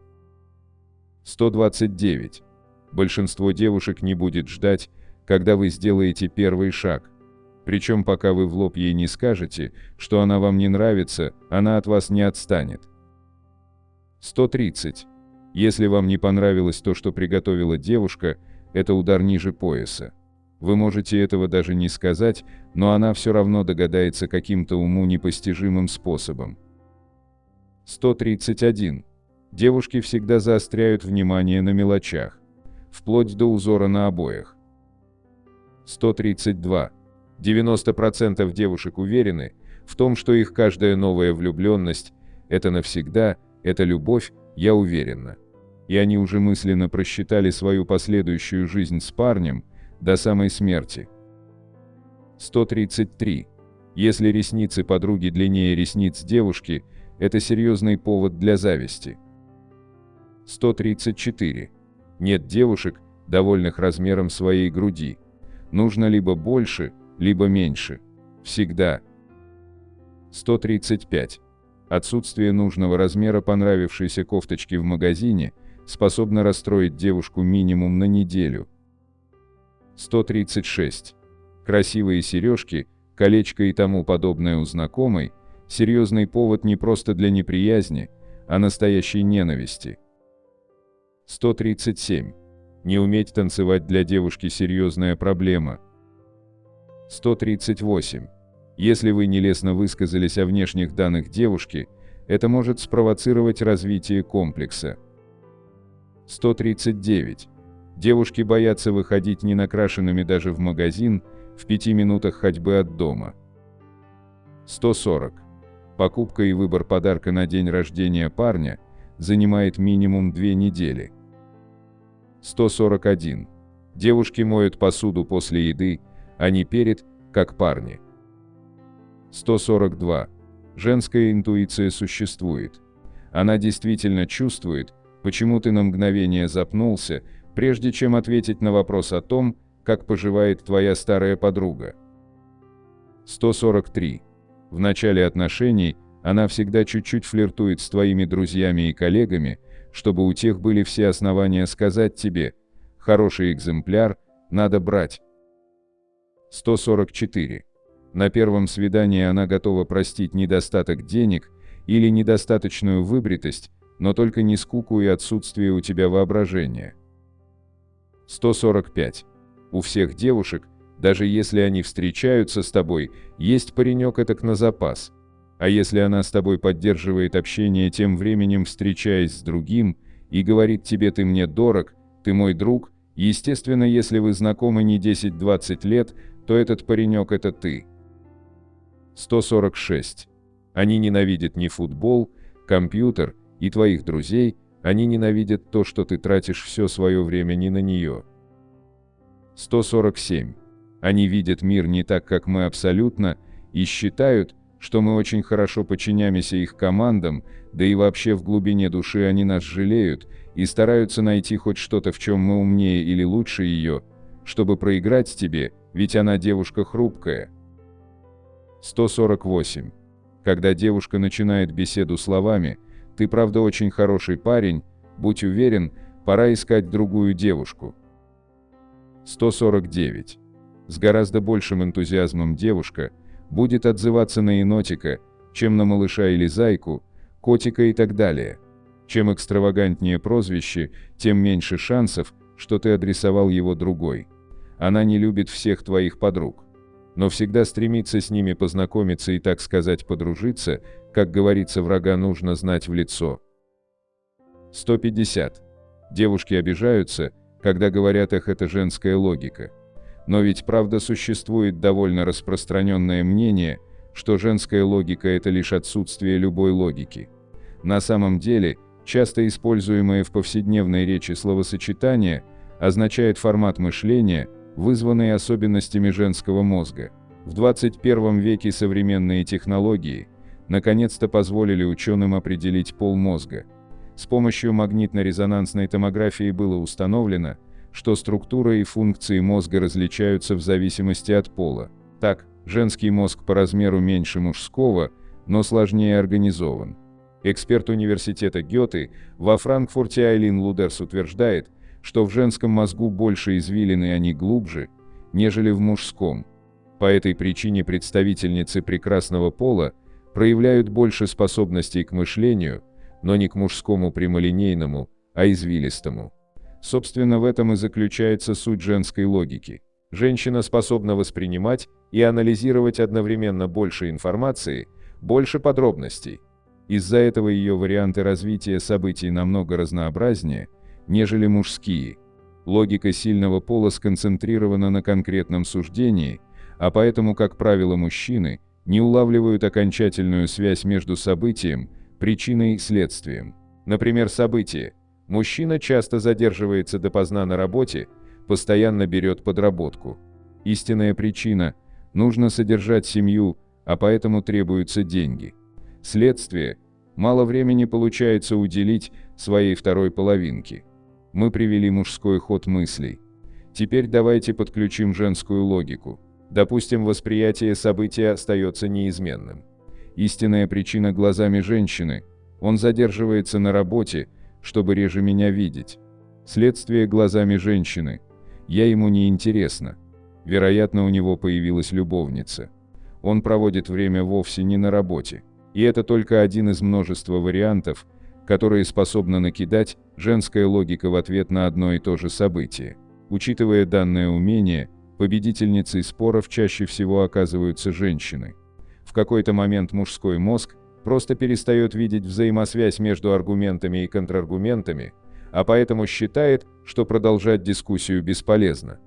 129. Большинство девушек не будет ждать, когда вы сделаете первый шаг. Причем пока вы в лоб ей не скажете, что она вам не нравится, она от вас не отстанет. 130. Если вам не понравилось то, что приготовила девушка, это удар ниже пояса. Вы можете этого даже не сказать, но она все равно догадается каким-то уму непостижимым способом. 131. Девушки всегда заостряют внимание на мелочах, вплоть до узора на обоях. 132. 90% девушек уверены в том, что их каждая новая влюбленность – это навсегда, это любовь, я уверена. И они уже мысленно просчитали свою последующую жизнь с парнем до самой смерти. 133. Если ресницы подруги длиннее ресниц девушки, это серьезный повод для зависти. 134. Нет девушек, довольных размером своей груди. Нужно либо больше, либо меньше. Всегда. 135. Отсутствие нужного размера понравившейся кофточки в магазине способно расстроить девушку минимум на неделю. 136. Красивые сережки, колечко и тому подобное у знакомой – серьезный повод не просто для неприязни, а настоящей ненависти. 137. Не уметь танцевать для девушки – серьезная проблема. 138. Если вы нелестно высказались о внешних данных девушки, это может спровоцировать развитие комплекса. 139. Девушки боятся выходить ненакрашенными даже в магазин в 5 минутах ходьбы от дома. 140. Покупка и выбор подарка на день рождения парня занимает минимум 2 недели. 141. Девушки моют посуду после еды, а не перед, как парни. 142. Женская интуиция существует. Она действительно чувствует, почему ты на мгновение запнулся, прежде чем ответить на вопрос о том, как поживает твоя старая подруга. 143. В начале отношений она всегда чуть-чуть флиртует с твоими друзьями и коллегами, чтобы у тех были все основания сказать тебе: «Хороший экземпляр, надо брать». 144. На первом свидании она готова простить недостаток денег или недостаточную выбритость, но только не скуку и отсутствие у тебя воображения. 145. У всех девушек, даже если они встречаются с тобой, есть паренек этак на запас. А если она с тобой поддерживает общение тем временем, встречаясь с другим, и говорит тебе: «Ты мне дорог, ты мой друг», естественно, если вы знакомы не 10-20 лет, то этот паренек – это ты. 146. Они ненавидят не футбол, компьютер и твоих друзей, они ненавидят то, что ты тратишь все свое время не на нее. 147. Они видят мир не так, как мы абсолютно, и считают, что мы очень хорошо подчиняемся их командам, да и вообще в глубине души они нас жалеют и стараются найти хоть что-то, в чем мы умнее или лучше ее, чтобы проиграть тебе, ведь она девушка хрупкая. 148. Когда девушка начинает беседу словами: «Ты правда очень хороший парень, будь уверен, пора искать другую девушку». 149. С гораздо большим энтузиазмом девушка будет отзываться на енотика, чем на малыша или зайку, котика и так далее. Чем экстравагантнее прозвище, тем меньше шансов, что ты адресовал его другой. Она не любит всех твоих подруг, но всегда стремится с ними познакомиться и, так сказать, подружиться, как говорится, врага нужно знать в лицо. 150. Девушки обижаются, когда говорят: «Эх, это женская логика». Но ведь правда существует довольно распространенное мнение, что женская логика – это лишь отсутствие любой логики. На самом деле, часто используемое в повседневной речи словосочетание означает формат мышления, вызванный особенностями женского мозга. В 21 веке современные технологии наконец-то позволили ученым определить пол мозга. С помощью магнитно-резонансной томографии было установлено, что структура и функции мозга различаются в зависимости от пола. Так, женский мозг по размеру меньше мужского, но сложнее организован. Эксперт университета Гёте во Франкфурте Айлин Лудерс утверждает, что в женском мозгу больше извилин и они глубже, нежели в мужском. По этой причине представительницы прекрасного пола проявляют больше способностей к мышлению, но не к мужскому прямолинейному, а извилистому. Собственно, в этом и заключается суть женской логики. Женщина способна воспринимать и анализировать одновременно больше информации, больше подробностей. Из-за этого ее варианты развития событий намного разнообразнее, нежели мужские. Логика сильного пола сконцентрирована на конкретном суждении, а поэтому, как правило, мужчины не улавливают окончательную связь между событием, причиной и следствием. Например, событие. Мужчина часто задерживается допоздна на работе, постоянно берет подработку. Истинная причина – нужно содержать семью, а поэтому требуются деньги. Следствие – мало времени получается уделить своей второй половинке. Мы привели мужской ход мыслей. Теперь давайте подключим женскую логику. Допустим, восприятие события остается неизменным. Истинная причина глазами женщины – он задерживается на работе, чтобы реже меня видеть. Следствие глазами женщины – я ему не интересна. Вероятно, у него появилась любовница. Он проводит время вовсе не на работе. И это только один из множества вариантов, которые способна накидать женская логика в ответ на одно и то же событие. Учитывая данное умение, победительницей споров чаще всего оказываются женщины. В какой-то момент мужской мозг просто перестает видеть взаимосвязь между аргументами и контраргументами, а поэтому считает, что продолжать дискуссию бесполезно.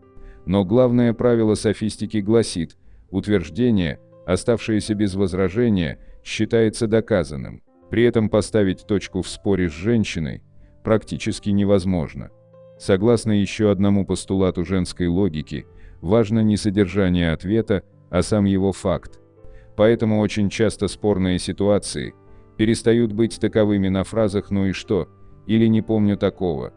Но главное правило софистики гласит: утверждение, оставшееся без возражения, считается доказанным. При этом поставить точку в споре с женщиной практически невозможно. Согласно еще одному постулату женской логики, важно не содержание ответа, а сам его факт. Поэтому очень часто спорные ситуации перестают быть таковыми на фразах «ну и что?» или «не помню такого».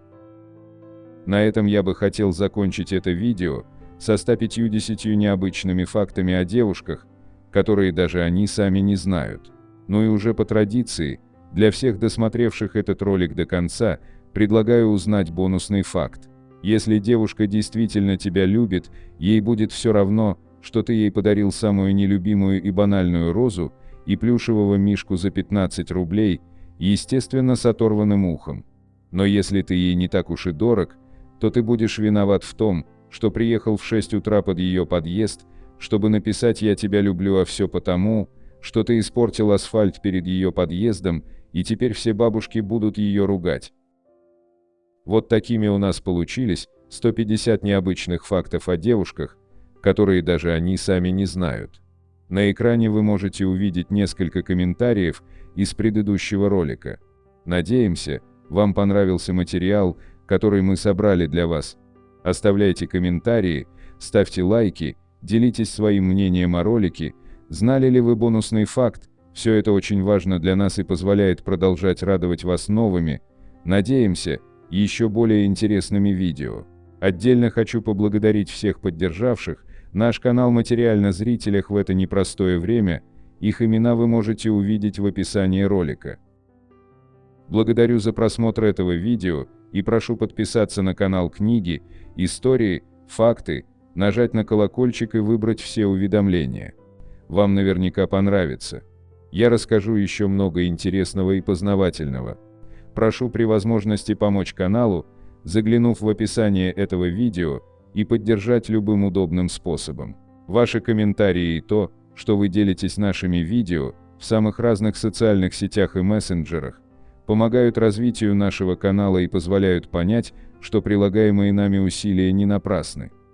На этом я бы хотел закончить это видео со 150 необычными фактами о девушках, которые даже они сами не знают. Ну и уже по традиции, для всех досмотревших этот ролик до конца, предлагаю узнать бонусный факт. Если девушка действительно тебя любит, ей будет все равно, что ты ей подарил самую нелюбимую и банальную розу и плюшевого мишку за 15 рублей, естественно, с оторванным ухом. Но если ты ей не так уж и дорог, то ты будешь виноват в том, что приехал в 6 утра под ее подъезд, чтобы написать «я тебя люблю», а все потому, что ты испортил асфальт перед ее подъездом, и теперь все бабушки будут ее ругать. Вот такими у нас получились 150 необычных фактов о девушках, которые даже они сами не знают. На экране вы можете увидеть несколько комментариев из предыдущего ролика. Надеемся, вам понравился материал, который мы собрали для вас. Оставляйте комментарии, ставьте лайки, делитесь своим мнением о ролике. Знали ли вы бонусный факт? Все это очень важно для нас и позволяет продолжать радовать вас новыми, надеемся, еще более интересными видео. Отдельно хочу поблагодарить всех поддержавших наш канал материально зрителях в это непростое время, их имена вы можете увидеть в описании ролика. Благодарю за просмотр этого видео и прошу подписаться на канал Книги, Истории, Факты, нажать на колокольчик и выбрать все уведомления. Вам наверняка понравится. Я расскажу еще много интересного и познавательного. Прошу при возможности помочь каналу, заглянув в описание этого видео, и поддержать любым удобным способом. Ваши комментарии и то, что вы делитесь нашими видео в самых разных социальных сетях и мессенджерах, помогают развитию нашего канала и позволяют понять, что прилагаемые нами усилия не напрасны.